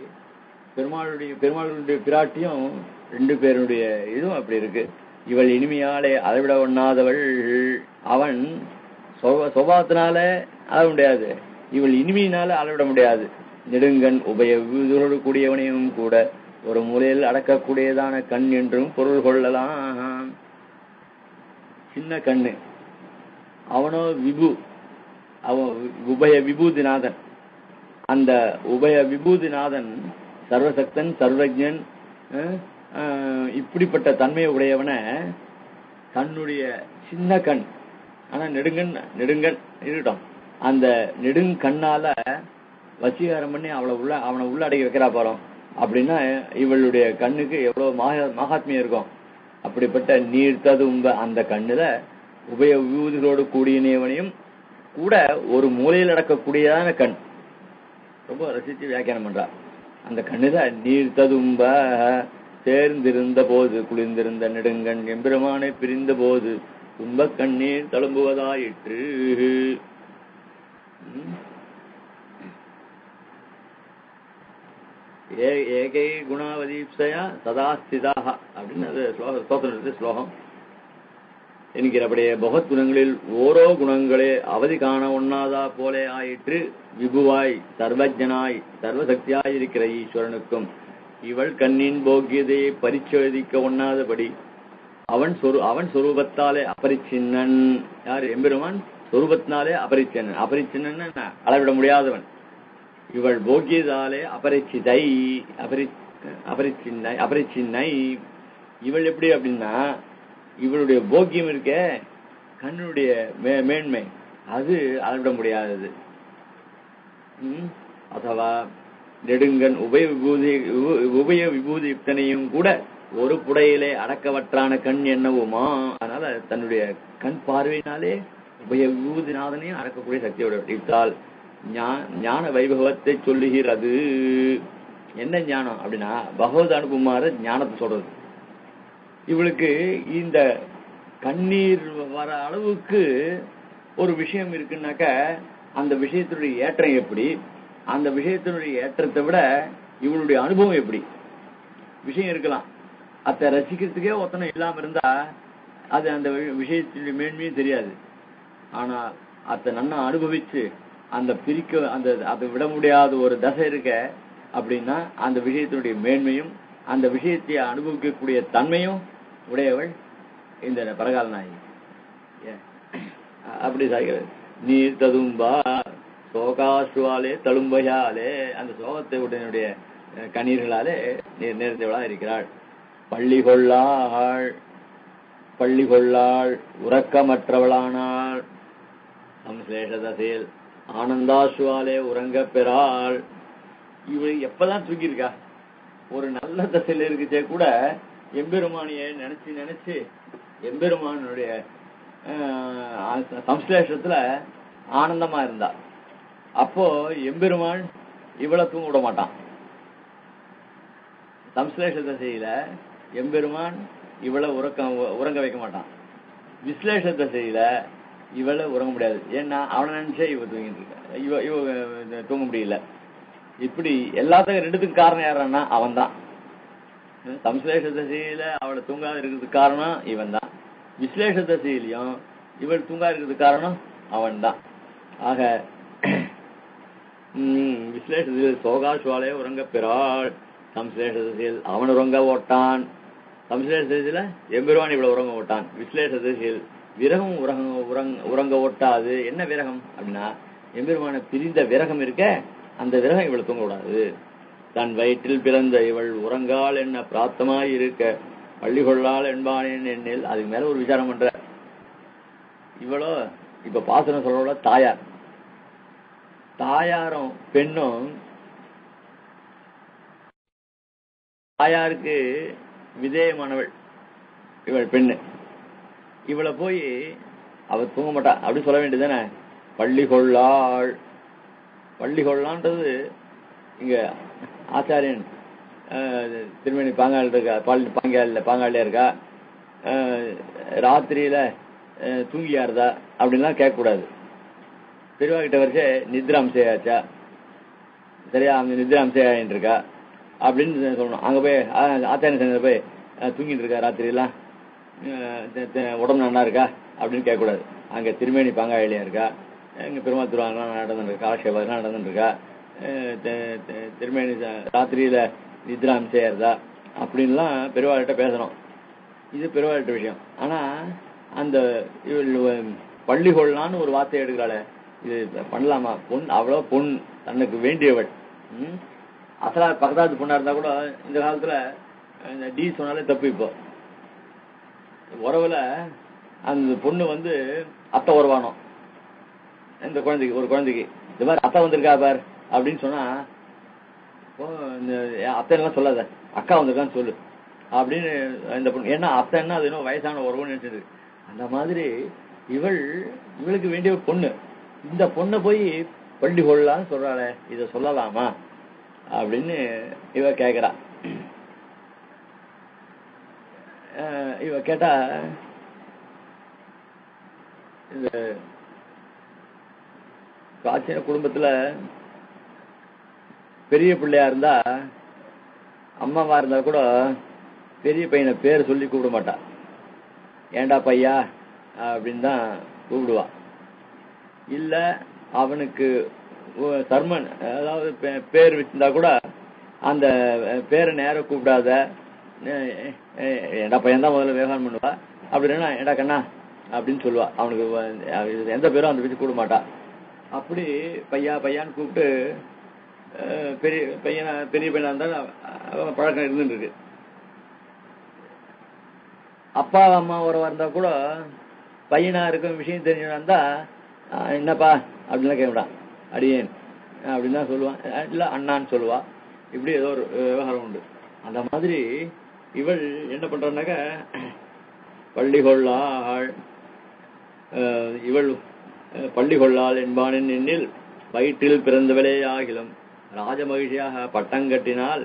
பெருமாளுடைய பிராட்டியும் ரெண்டு பேருடைய இதுவும் அப்படி இருக்கு. இவள் இனிமையாலே அளவிட ஒண்ணாதவள், அவன் சுபாவத்தினால அளவிட முடியாது, இவள் இனிமையினால அளவிட முடியாது. நெடுங்கண் உபயோடு கூடியவனையும் கூட ஒரு மூலையில் அடக்கக்கூடியதான கண் என்றும் பொருள் கொள்ளலாம். சின்ன கண்ணு, அவனோ விபு, அவன் உபய விபூதிநாதன். அந்த உபய விபூதிநாதன் சர்வசக்தன் சர்வஜன், இப்படிப்பட்ட தன்மையை உடையவன தன்னுடைய சின்ன கண், ஆனா நெடுங்கண் இருக்கட்டும், அந்த நெடுங்கண்ணால வசீகாரம் பண்ணி அவனை உள்ள அடக்கி வைக்கிறா பாரு. அப்படின்னா இவளுடைய கண்ணுக்கு எவ்வளவு மகாத்மியம் இருக்கும். அப்படிப்பட்ட நீர்த்ததும்ப அந்த கண்ணுல உபய விபூதிகளோடு கூடியவனையும் கூட ஒரு மூலையில் அடக்கக்கூடியதான கண். ரொம்ப ரசித்து வியாக்கியானம் பண்றார். அந்த கண்ணுல நீர்த்ததும்ப சேர்ந்திருந்த போது குளிர்ந்திருந்த நெடுங்கண் எம்பெருமானை பிரிந்த போது துன்பக் கண்ணீர் தழும்புவதாயிற்று. ஏகை குணாவதீப்சயா சதாஸ்திதாக அப்படின்னு அது ஸ்லோகம் என்கிறபடியே பகவத் குணங்களில் ஓரோ குணங்களே அவதி காண ஒண்ணாதா போலே ஆயிற்று. விபுவாய் சர்வஜனாய் சர்வசக்தியாய் இருக்கிற ஈஸ்வரனுக்கும் இவள் கண்ணின் போக்கியதையை பரிச்சோதிக்க ஒண்ணாதபடி அவன் சொரூபத்தாலே அபரிச்சின்னன். யார்? எம்பெருமான் சொரூபத்தினாலே அபரிச்சின்னன். அபரிச்சின்னன் அளவிட முடியாதவன். இவள் போக்கியதாலே அபரிச்சிதை அபரிச்சின்னை. இவள் எப்படி அப்படின்னா இவளுடைய போக்கியம் இருக்க கண்ணுடைய மேன்மை அது அளவிட முடியாதது. அதுவா நெடுங்கன் உபய விபூதி யுக்தனையும் கூட ஒரு புடையிலே அடக்கவற்றான கண் என்னவுமா. அதனால தன்னுடைய கண் பார்வையினாலே உபய விபூதிநாதனையும் அடக்கக்கூடிய சக்தியோட இத்தால் ஞான வைபவத்தை சொல்லுகிறது. என்ன ஞானம் அப்படின்னா பகவத் அனுபவமாற ஞானத்தை சொல்றது. இவளுக்கு இந்த கண்ணீர் வர அளவுக்கு ஒரு விஷயம் இருக்குன்னாக்க அந்த விஷயத்தினுடைய ஏற்றம் எப்படி, அந்த விஷயத்தினுடைய ஏற்றத்தை விட இவளுடைய அனுபவம் எப்படி. விஷயம் இருக்கலாம், அத்தை ரசிக்கிறதுக்கே ஒத்தனை இல்லாம இருந்தா அது அந்த விஷயத்தினுடைய மேன்மையும் தெரியாது. ஆனா அத்தை நன்னா அனுபவிச்சு அந்த பிரிக்க அந்த அதை விட முடியாத ஒரு தசை இருக்க அப்படின்னா அந்த விஷயத்தினுடைய மேன்மையும் அந்த விஷயத்தை அனுபவிக்கக்கூடிய தன்மையும் உடையவள் இந்த பரகால நாயகி. அப்படி சாய்கிறது. நீர் ததும்பா சோகாசுவாலே தழும்பையாலே அந்த சோகத்தை உடனுடைய கண்ணீர்களாலே நீர் நேர்ந்தவளா இருக்கிறாள். பள்ளி கொள்ளாள் உறக்கமற்றவளானாள். சம்சேஷ தசையில் ஆனந்தாசுவாலே உறங்க பெறாள். இவள் எப்பதான் தூங்கியிருக்கா? ஒரு நல்ல தசையில இருக்குச்சே கூட எம்பெருமானிய நினைச்சு எம்பெருமானுடைய சம்ஸ்லேஷத்துல ஆனந்தமா இருந்தா. அப்போ எம்பெருமான் இவளை தூங்க விட மாட்டான். சம்ஸ்லேஷ தசையில எம்பெருமான் இவளை உறங்க வைக்க மாட்டான். விஸ்லேஷ தசையில இவளை உறங்க முடியாது. ஏன்னா அவனை நினைச்சே இவ தூங்கிட்டு இருக்க, இவ தூங்க முடியல. இப்படி எல்லாத்துக்கும் ரெண்டுத்துக்கும் காரணம் யாரான்னா அவன் தான். சம்ஸ்லேஷ தசையில அவளை தூங்காத இருக்கிறதுக்கு காரணம் இவன் தான். விஸ்லேஷ தசையிலையும் இவள் தூங்கா இருக்கிறதுக்கு காரணம் அவன் தான். ஆக விஸ்லேஷ திசையில் சோகாசுவாலே உறங்க பெறாள். சம்ஸ்லேஷ திசையில் அவன் உறங்க ஓட்டான். சம்ஸ்லேஷ திசையில எம்பெருவான் இவ்வளவு உறங்க ஓட்டான். விஸ்லேஷ திசையில் விரகம் உறங்க ஓட்டாது. என்ன விரகம் அப்படின்னா எம்பெருமான பிரிந்த விரகம் இருக்க, அந்த விரகம் இவளை தூங்க விடாது. தன் வயிற்றில் பிறந்த இவள் உறங்கால் என்ன பிராத்தமாய் இருக்க பள்ளி கொள்ளாள் என்பானேன் எண்ணில். அதுக்கு மேல ஒரு விசாரம் பண்ற. இவளோ இப்ப பாசனம் சொல்ற தாயாரும் பெண்ணும் தாயாருக்கு விதேயமானவள் இவள் பெண்ணு. இவளை போய் அவ தூங்க மாட்டா அப்படி சொல்ல வேண்டியதானே. பள்ளி கொள்ளான்றது இங்க ஆச்சாரியன் திருமணி பாங்காள் இருக்கா, பாங்காளியா இருக்கா, ராத்திரியில தூங்கியாருதா அப்படின்லாம் கேட்க கூடாது. பெரியவாகிட்ட வரைச்சே நித்ராம்சையாச்சா, சரியா அவங்க நித்ராம்சையாயின்னு இருக்கா அப்படின்னு சொல்லணும். அங்க போய் ஆச்சாரிய சங்கத்தில் போய் தூங்கிட்டு இருக்கா ராத்திரியெல்லாம், உடம்பு நல்லா இருக்கா அப்படின்னு கேட்கக்கூடாது. அங்க திருமேனி பாங்காளியா இருக்கா, இங்க பெருமாள் திருவாங்கலாம் நடந்துருக்கா, காலக்ஷேபம் நடந்துருக்கா, திருமேனி ராத்திரியில நித்ராம்சையா இருந்தா அப்படின்லாம் பெருவாள்கிட்ட பேசணும். இது பெருவாள்கிட்ட விஷயம். ஆனா அந்த பள்ளி கொள்ளான்னு ஒரு வார்த்தை எடுக்கிறாளே, இது பண்ணலாமா? பொன் அவ்வளோ பொன் தன்னுக்கு வேண்டியவள். அசலா பக்கத்தாத்து பொண்ணா இருந்தா கூட இந்த காலத்துல இந்த டி சொன்னாலே தப்பு. இப்போ உறவுல அந்த பொண்ணு அத்தை உறவானோம். இந்த குழந்தைக்கு ஒரு குழந்தைக்கு இந்த மாதிரி அத்தை வந்திருக்கா பார் அப்படின்னு சொன்னா அத்தைலாம் சொல்லாத, அக்கா வந்திருக்கான்னு சொல்லு அப்படின்னு இந்த பொண்ணு. ஏன்னா அத்தைன்னா அது இன்னும் வயசான உறவுன்னு நினைச்சது. அந்த மாதிரி இவளுக்கு வேண்டிய பொண்ணு. இந்த பொண்ணை போய் பள்ளி கொள்ளான்னு சொல்றாளே, இத சொல்லலாமா அப்படின்னு இவ கேக்குறா. இவ கேட்டா இந்த பிராச்சீன குடும்பத்துல பெரிய பிள்ளையா இருந்தா, அம்மாவா இருந்தா கூட பெரிய பையனை பேர் சொல்லி கூப்பிட மாட்டா. ஏண்டா பையா அப்படின்னு தான் கூப்பிடுவா. இல்ல அவனுக்கு சர்மன் அதாவது பேர் வச்சிருந்தா கூட அந்த பேரை நேரம் கூப்பிடாத, ஏண்டா பையன் தான் முதல்ல விவகாரம் பண்ணுவா. அப்படின்னா ஏண்டா கண்ணா அப்படின்னு சொல்லுவா. அவனுக்கு எந்த பேரும் அந்த பேச்சு கூட மாட்டா. அப்படி பையா பையான்னு கூப்பிட்டு பெரிய பையனா இருந்தாலும் பழக்கம் இருந்துட்டு இருக்கு. அப்பா அம்மா உறவா இருந்தா கூட பையனா இருக்கும் விஷயம் தெரிஞ்சவனா இருந்தா என்னப்பா அப்படின்லாம் கேட்கலாம். அடியேன் அப்படின்னு தான் சொல்லுவான், இல்ல அண்ணான்னு சொல்லுவா. இப்படி ஏதோ ஒரு விவகாரம் உண்டு. அந்த மாதிரி இவள் என்ன பண்றான்னாக்க பள்ளி கொள்ளாள். இவள் பள்ளி கொள்ளாள் என்பானின் எண்ணில் வயிற்றில் பிறந்தவளே ஆகிலும் ராஜமகிழ்ச்சியாக பட்டங்கட்டினால்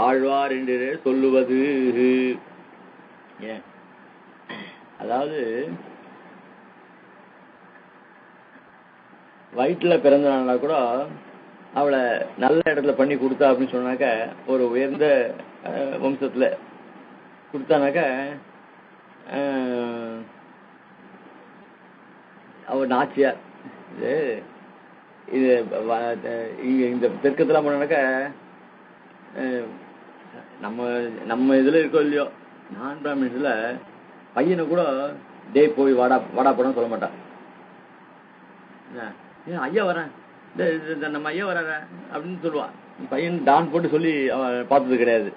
ஆழ்வார் என்று சொல்லுவது. ஏன் அதாவது வயிற்றுல பிறந்தனால கூட அவளை நல்ல இடத்துல பண்ணி கொடுத்தா அப்படின்னு சொன்னாக்க, ஒரு உயர்ந்த வம்சத்துல கொடுத்தானாக்க அவ நாச்சியார். இது இந்த தெற்கத்துல போனாக்க நம்ம இதுல இருக்கோ இல்லையோ, நான் பிராமின்ஸ்ல பையனை கூட டே போய் வாடா படம் சொல்ல மாட்டான். ஐயா வரேன், நம்ம ஐயா வர அப்படின்னு சொல்லுவான். பையன் டான் போட்டு சொல்லி அவன் பார்த்தது கிடையாது.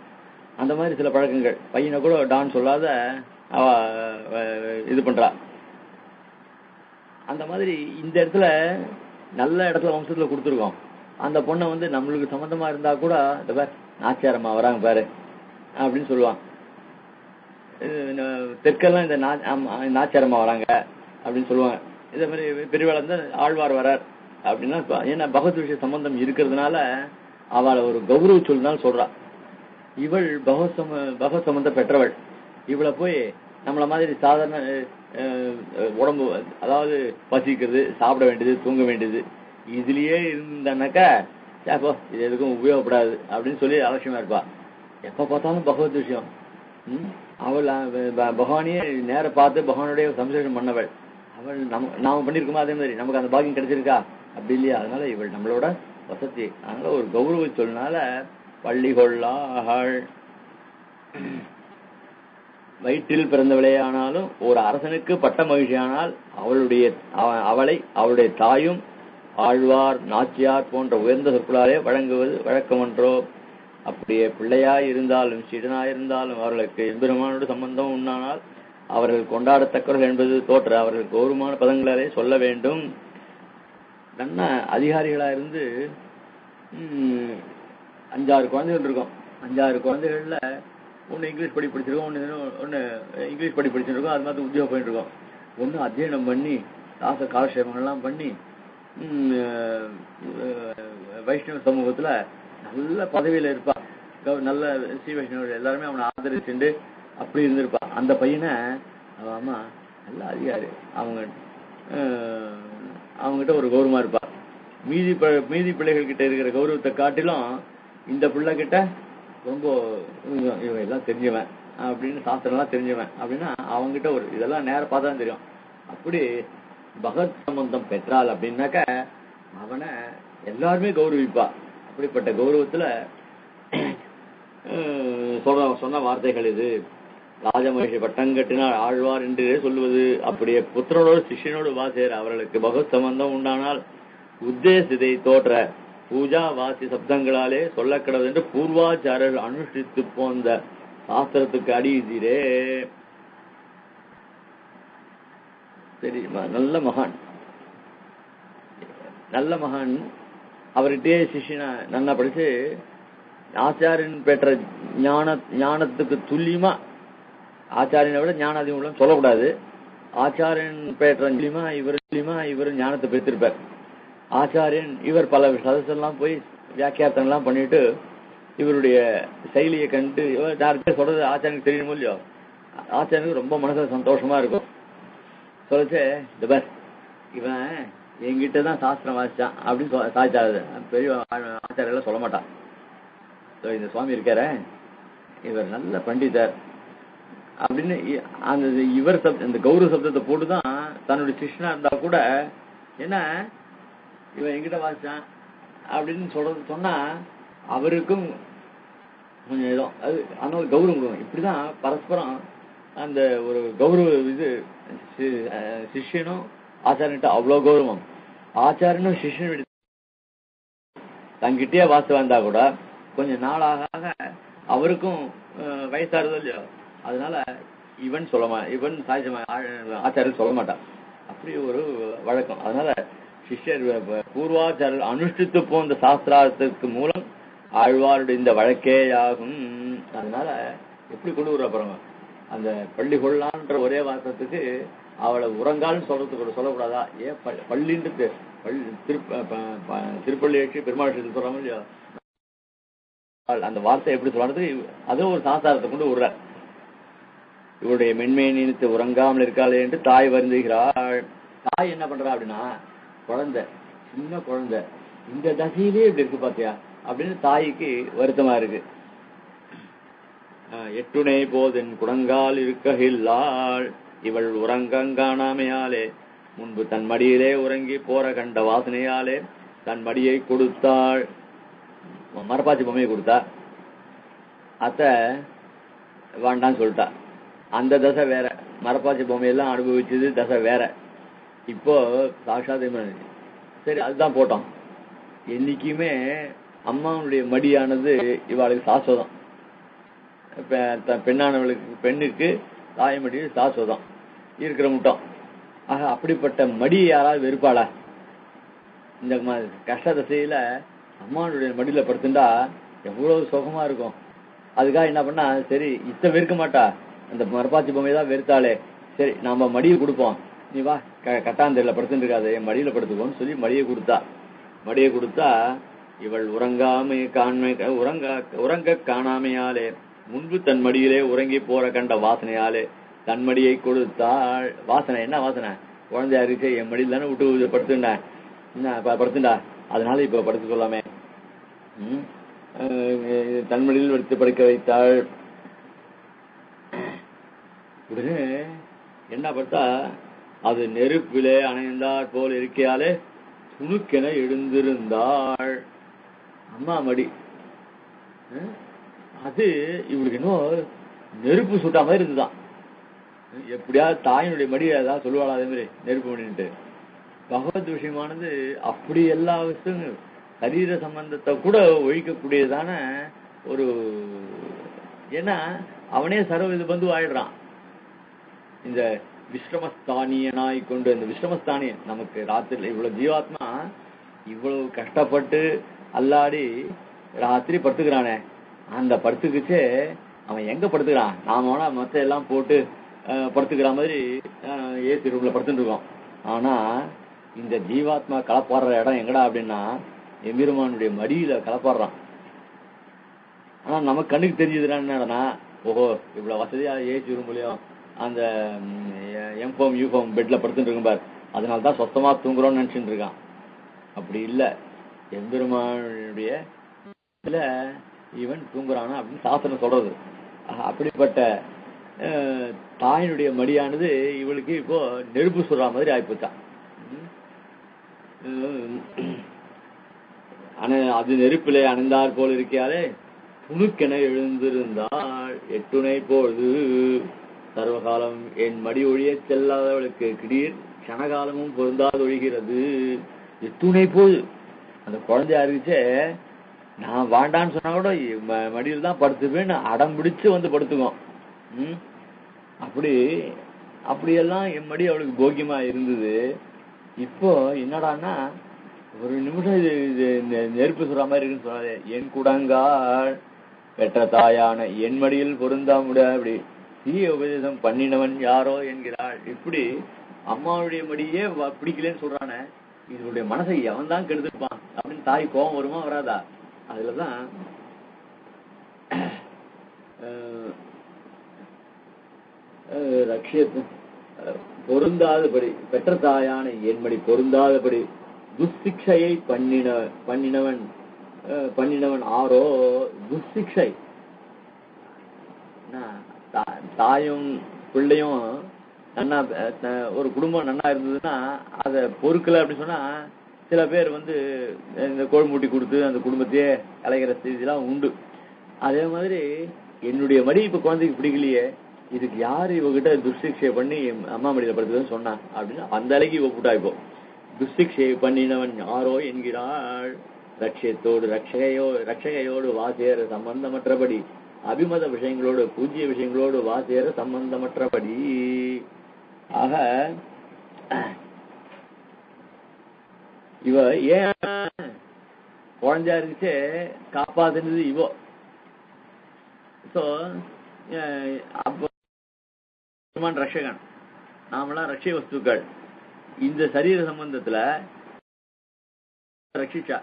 அந்த மாதிரி சில பழக்கங்கள். பையனை கூட டான் சொல்லாத அவ இது பண்றா. அந்த மாதிரி இந்த இடத்துல நல்ல இடத்துல வம்சத்துல கொடுத்துருக்கோம். அந்த பொண்ணை நம்மளுக்கு சம்பந்தமா இருந்தா கூட இந்த பார் நாச்சியாரம்மா வராங்க பாரு அப்படின்னு சொல்லுவான். தெற்கெல்லாம் இந்த நாச்சியாரம்மா வராங்க அப்படின்னு சொல்லுவாங்க. இதே மாதிரி பெரியவாள் வந்து ஆழ்வார் வரார் அப்படின்னா, ஏன்னா பகவத் விஷய சம்பந்தம் இருக்கிறதுனால அவளை ஒரு கௌரவ சொல்லினாலும் சொல்றா. இவள் பகவத் சம்பந்தம் பெற்றவள். இவளை போய் நம்மள மாதிரி சாதாரண உடம்பு, அதாவது பசிக்கிறது, சாப்பிட வேண்டியது, தூங்க வேண்டியது, இதுலயே இருந்தானாக்கா இது எதுக்கும் உபயோகப்படாது அப்படின்னு சொல்லி அலட்சியமா இருப்பா. எப்ப பார்த்தாலும் பகவத் விஷயம். அவள் பகவானையே நேர பார்த்து பகவானுடைய சம்சேஷம் பண்ணவள். அவள் நாம பண்ணிருக்கோமா அதே மாதிரி நமக்கு அந்த பாக்கியம் கிடைச்சிருக்கா? அப்படி இல்லையா? அதனால இவள் நம்மளோட வசதி. அதனால ஒரு கௌரவ சொல்னால பள்ளி கொள்ளாள். வயிற்றில் பிறந்தவளே ஆனாலும் ஒரு அரசனுக்கு பட்ட மகிழ்ச்சியானால் அவளை அவளுடைய தாயும் ஆழ்வார் நாச்சியார் போன்ற உயர்ந்த சொற்களாலே வழங்குவது வழக்கமன்றோ? அப்படியே பிள்ளையாய் இருந்தாலும் சீடனாயிருந்தாலும் அவர்களுக்கு எம்பெருமானோடு சம்பந்தம் உண்டானால் அவர்கள் கொண்டாடத்தக்கவர்கள் என்பது தோற்ற அவர்கள் கௌரவமான பதங்களாலே சொல்ல வேண்டும். நல்ல அதிகாரிகளா இருந்து 5-6 குழந்தைகள் இருக்கும். 5-6 குழந்தைகள்ல ஒன்னு இங்கிலீஷ் படி படிச்சிருக்கோம், ஒன்னு இங்கிலீஷ் படி படிச்சிருக்கோம், அது மாதிரி உத்தியோகம் பண்ணிட்டு இருக்கோம். ஒன்னு அத்தியனம் பண்ணி காலக்ஷேபங்கள்லாம் பண்ணி வைஷ்ணவ சமூகத்துல நல்ல பதவியில இருப்பா. நல்ல ஸ்ரீ வைஷ்ணவர்கள் எல்லாருமே அவனை ஆதரிச்சுண்டு அப்படி இருந்திருப்பா. அந்த பையனை அம்மா நல்ல அதிகாரி, அவங்ககிட்ட ஒரு கௌரவமா இருப்பா. மீதி பிள்ளைகள் கிட்ட இருக்கிற கௌரவத்தை காட்டிலும் இந்த பிள்ளை கிட்ட ரொம்ப இவன் எல்லாம் தெரிஞ்சவன் அப்படின்னு, சாஸ்திரம் எல்லாம் தெரிஞ்சவன் அப்படின்னா அவங்ககிட்ட ஒரு இதெல்லாம் நேரம் பார்த்தா தெரியும். அப்படி பகவத் சம்பந்தம் பெற்றாள் அப்படின்னாக்க அவனை எல்லாருமே கௌரவிப்பா. அப்படிப்பட்ட கௌரவத்துல சொன்ன வார்த்தைகள் இது. ராஜமகிழ்ச்சி பட்டங்கட்டினால் ஆழ்வார் என்று சொல்லுவது. அப்படியே புத்திரனோடு சிஷ்யனோடு வாசேர் அவர்களுக்கு பகவத் சம்பந்தம் உண்டானால் உத்தேசிதை தோற்ற பூஜா வாசி சப்தங்களாலே சொல்லக்கடது என்று பூர்வாச்சாரர்கள் அனுஷ்டித்து போந்த சாஸ்திரத்துக்கு அடியுதீரே. சரி, நல்ல மகான் அவர்கிட்டயே சிஷ்யனா நல்லா படிச்சு ஆச்சாரியன் பெற்ற ஞானத்துக்கு துல்லியமா, ஆச்சாரியனை விட ஞான அதிகம் சொல்லக்கூடாது. ஆச்சாரியன் பெற்ற இவர் ஞானத்தை பெற்றிருப்பார். ஆச்சாரியன் இவர் பல சதசெல்லாம் போய் வியாக்கியார்த்தம் எல்லாம் பண்ணிட்டு இவருடைய செயலியை கண்டு யார்கிட்ட சொல்றது ஆச்சாரியனுக்கு தெரியணும் இல்லையோ, ஆச்சாரியனுக்கு ரொம்ப மனசுல சந்தோஷமா இருக்கும். சொல்லிச்சு, இந்த பஸ் இவன் என்கிட்டதான் சாஸ்திரம் வாசிச்சான் அப்படின்னு சாய்ச்சாரு. பெரிய ஆச்சாரியெல்லாம் சொல்ல மாட்டான். இந்த சுவாமி இருக்கார இவர் நல்ல பண்டிதர் அப்படின்னு அந்த இவர் இந்த கௌரவ சப்தத்தை போட்டுதான் தன்னுடைய சிஷ்யனா இருந்தா கூட என்ன இவன் என்கிட்ட வாசிச்சான் அப்படின்னு சொன்னா அவருக்கும் கொஞ்சம் ஏதோ அது அதனால கௌரவம் கொடுக்கும். இப்படிதான் பரஸ்பரம் அந்த ஒரு கௌரவ இது சிஷ்யனும் ஆச்சாரியன்ட்ட அவ்வளவு கௌரவம். ஆச்சாரியனும் சிஷ்யனும் தங்கிட்டே வாசு வந்தா கூட கொஞ்சம் நாளாக அவருக்கும் வயசாறுதோ இல்லையோ, அதனால இவன் இவன் ஆச்சாரியர் சொல்ல மாட்டான். அப்படி ஒரு வழக்கம். அதனால சிஷ்யர் பூர்வாச்சாரியர் அனுஷ்டித்து போன்ற சாஸ்திரார்த்தத்துக்கு மூலம் ஆழ்வாருடைய இந்த வழக்கே ஆகும். அதனால எப்படி கொண்டு வர அப்புறம் அந்த பள்ளி கொள்ளான்ற ஒரே வாசத்துக்கு அவளை உறங்கால்னு சொல்றதுக்கு சொல்லக்கூடாதா? ஏன் பள்ளின்றது திருப்பள்ளி ஏற்றி பெருமாள் சொல்றாங்க இல்லையா, அந்த வார்த்தை எப்படி சொல்றது? அதுவும் ஒரு சாஸ்திரத்தை கொண்டு விடுற. இவருடைய மென்மையை நினைத்து உறங்காமல் இருக்காளே என்று தாய் வருந்துகிறாள். தாய் என்ன பண்றா அப்படின்னா, குழந்தை, சின்ன குழந்தை இந்த தசையிலே இப்படி இருக்கு பாத்தியா அப்படின்னு தாய்க்கு வருத்தமா இருக்கு. எட்டுணை போதன் குடங்கால் இருக்ககில்லாள் இவள் உறங்காணாமையாலே முன்பு தன் மடியிலே உறங்கி போற கண்ட வாசனையாலே தன் மடியை கொடுத்தாள். மரப்பாச்சி பொம்மையை கொடுத்தா, அத்த வேண்டான்னு சொல்லிட்டா. அந்த தசை வேற, மரப்பாச்சி பொம்மையெல்லாம் அனுபவிச்சது தசை வேற. இப்போ சாட்சாத் சரி அதுதான் போட்டோம். என்னைக்குமே அம்மாவுடைய மடியானது இவாளுக்கு சாஸ்வதம். பெண்ணுக்கு தாய்மடி சாஸ்வதம் இருக்கிற முட்டம். ஆக அப்படிப்பட்ட மடி யாராவது வெறுப்பாளா? இந்த கஷ்ட தசையில அம்மாவுடைய மடியில படுத்துட்டா எவ்வளவு சுகமா இருக்கும். அதுக்காக என்ன பண்ணா, சரி இத்த வெறுக்க மாட்டா, அந்த மரப்பாச்சி பொம்மை தான் வெறுத்தாளே, சரி நாம மடியை கொடுப்போம், நீ வா கட்டாந்தரையில படுத்துட்டு இருக்காது, என் மடியில படுத்துக்கோன்னு சொல்லி மடியை கொடுத்தா. மடியை கொடுத்தா இவள் உறங்க காணாமையாலே முன்பு தன் மடியிலே உறங்கி போற கண்ட வாசனையாலே தன் மடியை கொடுத்தாள். வாசனை என்ன வாசனை? குழந்தையா இருக்கு, என் மடியில் தானே விட்டு படுத்துண்டா, அதனால இப்ப படுத்து கொள்ளாமே தன் மடியில் எடுத்து படுக்க வைத்தாள். உடனே என்ன பார்த்தா, அது நெருப்பிலே அணைந்தாற் போல் இருக்கையாலே துணுக்கென எழுந்திருந்தாள். அம்மா மடி அது இவளுக்கு இன்னும் நெருப்பு சுட்டா மாதிரி இருந்துதான். எப்படியாவது தாயினுடைய மடி ஏதாவது சொல்லுவாளா அதே மாதிரி நெருப்பு மடின்ட்டு. பகவத் விஷயமானது அப்படி எல்லா விஷயங்களும் சரீர சம்பந்தத்தை கூட ஒழிக்கக்கூடியதான ஒரு, ஏன்னா அவனே சர்வ இது பந்து ஆயிடுறான். இந்த விஸ்ரமஸ்தானியனாய் கொண்டு, இந்த விஸ்ரமஸ்தானியன் நமக்கு ராத்திரி இவ்வளவு ஜீவாத்மா இவ்வளவு கஷ்டப்பட்டு அல்லாடி ராத்திரி படுத்துக்கிறானே, அந்த படுத்துக்குச்சே அவன் எங்க படுத்துக்கிறான்? நாம வேணா மொத்த எல்லாம் போட்டு படுத்துக்கிற மாதிரி ஏசி ரூம்ல படுத்துட்டு இருக்கோம். ஆனா இந்த ஜீவாத்மா கலப்பாடுற இடம் எங்கடா அப்படின்னா எம்பெருமானுடைய மடியில கலப்பாடுறான். ஆனா நமக்கு கண்ணுக்கு தெரிஞ்சதுன்னா என்னன்னா, ஓஹோ இவ்வளவு வசதியா ஏசி ரூம்லயும் அந்த எம்ஃபோம் யூஃபோம் பெட்ல படுத்துட்டு இருக்கும் பாரு, அதனாலதான் சொத்தமா தூங்குறோம்னு நினைச்சுட்டு இருக்கான். அப்படி இல்ல, எம்பெருமானுடைய இவன் தூங்குறானா அப்படின்னு சாஸ்திரம் சொல்றது. அப்படிப்பட்ட தாயினுடைய மடியானது இவளுக்கு இப்போ நெருப்பு சொல்ற மாதிரி ஆயிப்போச்சான். அது நெருப்பிலே அணைந்தார் போல் இருக்கையாலே துணுக்கென எழுந்திருந்தாள். எட்டுணை போது சர்வகாலம் என் மடி ஒழிய செல்லாதவளுக்கு திடீர் கனகாலமும் பொருந்தாது ஒழிகிறது. எட்டுணை போது அந்த குழந்தையா இருந்துச்சே, நான் வாண்டான்னு சொன்னா கூட மடியில் தான் படுத்துப்பேன்னு அடம் பிடிச்சு வந்து படுத்துக்கும். அப்படியெல்லாம் என் மடி அவளுக்கு போக்கியமா இருந்தது. இப்போ என்னடான்னா ஒரு நிமிஷம் இது நெருப்பு சொல்ற மாதிரி இருக்குன்னு சொன்னாலே, என் குடங்கால் பெற்ற தாயான என் மடியில் பொருந்தா முடியாது, அப்படி தீய உபதேசம் பண்ணினவன் யாரோ என்கிறாள். இப்படி அம்மாவுடைய மடியே பிடிக்கலன்னு சொல்றானே, இதனுடைய மனசை எவன் தான் கெடுத்துப்பான் அப்படின்னு தாய் கோபம் வருமா வராதா? அதுலதான் பொருந்தாதபடி பெற்ற தாயான என்மடி பொருந்தாதபடி துஷ்சிக்ஷையை பண்ணினவன் ஆரோ. துஷ்சிக்ஷை தாயும் பிள்ளையும் நன்னா, ஒரு குடும்பம் நன்னா இருந்ததுன்னா அத பொறுக்கல அப்படின்னு சொன்னா சில பேர் இந்த கோழ்மூட்டி கொடுத்து அந்த குடும்பத்தையே கலைகிற ஸ்திதிலாம் உண்டு. அதே மாதிரி என்னுடைய மடி இப்ப குழந்தைக்கு பிடிக்கலையே, இதுக்கு யாரு இவகிட்ட துஷ்சிக்ஷை பண்ணி அம்மா மடியில படுத்துன்னு சொன்னா அப்படின்னு அந்த அலைக்கு இவ போட்டா. இப்போ துஷ்சிக்ஷை பண்ணினவன் யாரோ என்கிறாள். ரட்சகையோடு வாசேர சம்பந்தமற்றபடி, அபிமத விஷயங்களோடு பூஜ்ய விஷயங்களோடு வாசேர சம்பந்தமற்றபடி. ஆக இவ ஏன் குழந்தையா இருந்துச்சே காப்பாத்துனது இவோ. சோ ரட்சகன், நாமெல்லாம் ரட்சை வஸ்துக்கள். இந்த சரீர சம்பந்தத்துல ரட்சிச்சா.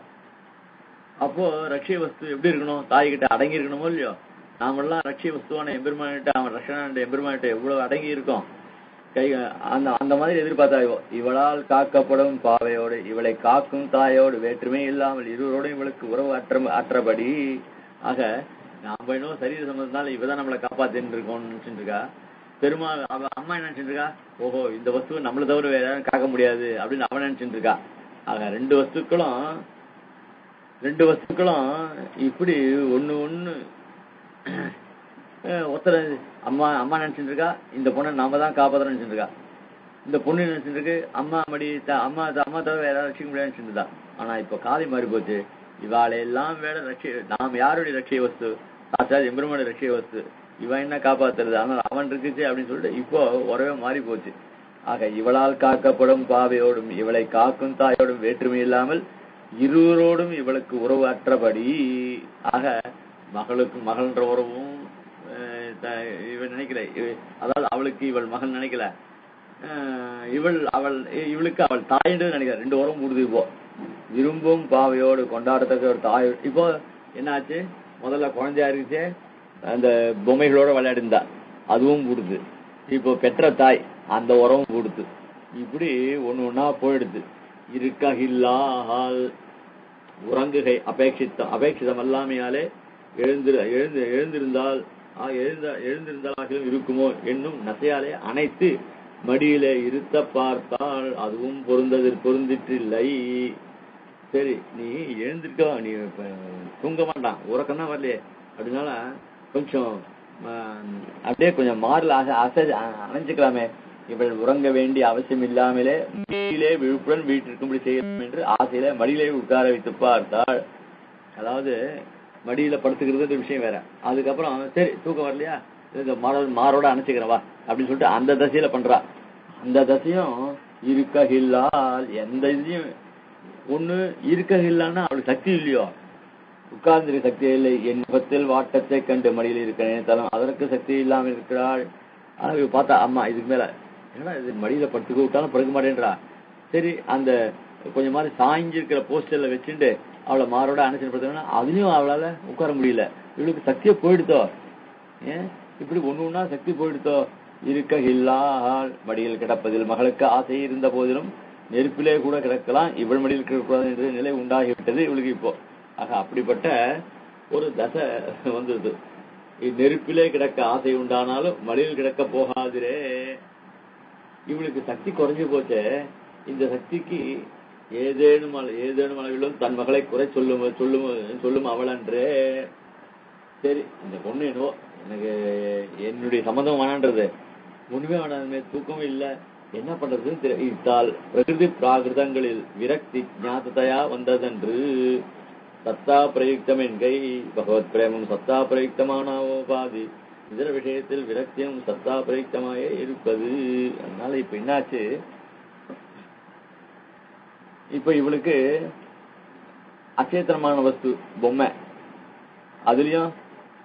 அப்போ ரட்சை வஸ்து எப்படி இருக்கணும்? தாய்கிட்ட அடங்கி இருக்கணுமோ இல்லையோ? நாமெல்லாம் ரட்சை வஸ்துவான எம்பெருமானிட்ட, அவன் ரட்சகனான எம்பெருமானிட்ட எவ்வளவு அடங்கி இருக்கும். அந்த மாதிரி எதிர்பார்த்தா இவளால் காக்கப்படும் பாவையோடு, இவளை காக்கும் தாயோடு வேற்றுமை இல்லாமல் இருவரோடும் இவளுக்கு உறவு அற்றபடி. ஆக நாம இன்னும் சரீர சம்பந்தத்தினால இவதான் நம்மளை காப்பாத்தின்னு இருக்கோம்னு நினைச்சுட்டு இருக்கா. பெருமாள் அவ அம்மா என்ன நினைச்சுட்டு இருக்கா, ஓஹோ இந்த வஸ்துவை நம்மளை தவிர வேற யாரும் காக்க முடியாது அப்படின்னு அவன் நினைச்சுட்டு இருக்கா. ஆக ரெண்டு வஸ்துக்களும் இப்படி ஒண்ணு ஒருத்தர் அம்மா நினைச்சுட்டு இருக்கா, இந்த பொண்ணை நாம தான் காப்பாற்ற நினைச்சுட்டு இருக்கா. இந்த பொண்ணு நினைச்சுட்டு இருக்கு அம்மா அம்மா தவிர வேற யாரும் ரட்சிக்க முடியாது நினைச்சுட்டு தான். ஆனா இப்ப காலை மாறி போச்சு. இவாளை எல்லாம் வேற நாம் யாருடைய ரட்சிய வஸ்து? சாட்சாத் எம்பெருமானுடைய ரட்சிய வஸ்து. இவன் என்ன காப்பாத்துறது? ஆனால் அவன் இருக்குச்சு அப்படின்னு சொல்லிட்டு இப்போ உறவே மாறி போச்சு. ஆக இவளால் காக்கப்படும் பாவையோடும் இவளை காக்கும் தாயோடும் வேற்றுமை இல்லாமல் இருவரோடும் இவளுக்கு உறவு அற்றபடி. ஆக மகள்ன்ற உறவும் இவள் நினைக்கல. அதாவது அவளுக்கு இவள் மகள் நினைக்கல, இவளுக்கு அவள் தாயின்றது நினைக்கல. ரெண்டு உறவும் கூடுது. இப்போ விரும்பும் பாவையோடு கொண்டாடத்தக்க ஒரு தாய். இப்போ என்னாச்சு? முதல்ல குழந்தையா இருந்துச்சு, அந்த பொம்மைகளோட விளையாடிருந்தா, அதுவும் கூடுது. இப்போ பெற்ற தாய், அந்த உறவும் கூடுது. இப்படி ஒண்ணா போயிடுது. இருக்ககில்லால் உறங்குகை அபேட்சிதம் அல்லாமையாலே எழுந்திருந்தாலும் இருக்குமோ என்னும் நசையாலே அனைத்து மடியிலே இருத்த பார்த்தால் அதுவும் பொருந்திற்றில்லை. சரி, நீ எழுந்திருக்க, நீ தூங்க மாட்டான், உறக்கம் தான் வரலையே அப்படின்னால கொஞ்சம் அப்படியே கொஞ்சம் மாறல அணைஞ்சுக்கலாமே. இவள் உறங்க வேண்டிய அவசியம் இல்லாமலே மடியிலே விழுப்புடன் வீட்டிற்கும்படி செய்யணும் என்று ஆசையில மடியிலே உட்கார வைத்து பார்த்தாள். அதாவது மடியில படுத்துக்கிறது விஷயம் வேற. அதுக்கப்புறம் சரி தூக்கம் வரலையா, மாரோட அணைச்சுக்கிறவா அப்படின்னு சொல்லிட்டு அந்த தசையில பண்றா. அந்த தசையும் இருக்ககில்லால் எந்த இதையும் ஒண்ணு இருக்ககில்லான்னா அவளுக்கு சக்தி இல்லையோ, உட்கார்ந்திருக்க சக்தி இல்லை. என் முகத்தில் வாட்டத்தை கண்டு மடியில் இருக்கிறேன் தலம் அதற்கு சக்தி இல்லாமல் இருக்கிறாள். ஆனா பார்த்தா அம்மா இதுக்கு மேல ஏன்னா இது மடியில படுத்துக்க விட்டாலும் படுக்க மாட்டேன்றா. சரி, அந்த கொஞ்சம் மாதிரி சாய்ஞ்சிருக்கிற போஸ்டர்ல வச்சுட்டு அவளை மாரோட அனுசரிப்படுத்தா, அதுலயும் அவளால உட்கார முடியல. இவளுக்கு சக்தியை போயிடுத்தோ. ஏன் இப்படி ஒண்ணு சக்தி போயிடுத்தோ? இருக்ககில்லால் மடியில் கிடப்பதில் மகளுக்கு ஆசை இருந்த போதிலும் நெருப்பிலே கூட கிடக்கலாம், இவள் மடியில் கிடக்கூடாது என்ற நிலை உண்டாகிவிட்டது இவளுக்கு இப்போ. ஆக அப்படிப்பட்ட ஒரு தசை வந்தது. நெருப்பிலே கிடக்க ஆசை உண்டானாலும் மடியில் கிடக்க போகாதிரே. இவளுக்கு சக்தி குறைஞ்சு போச்சே. இந்த சக்திக்கு ஏதேனும் அளவிலும் தன் மகளை குறை சொல்லும் அவள் அன்றே. சரி, இந்த பொண்ணு என்னவோ எனக்கு என்னுடைய சம்மந்தம் வேணான்றது ஒண்ணுமே வேணாதுமே, தூக்கமும் இல்லை, என்ன பண்றதுன்னு தெரிவித்தால் பிரகிருதி பிராகிருதங்களில் விரக்தி ஞாத்ததையா வந்ததென்று சத்தா பிரயுக்தம் என்கை பகவத் பிரேமம் சத்தா பிரயுக்தமானோபாதி இதர விஷயத்தில் விரக்தியும் சத்தா பிரயுக்தமாயே இருப்பது. அதனால இப்ப என்னாச்சு, இப்ப இவளுக்கு அச்சேத்தனமான வஸ்து பொம்மை, அதுலயும்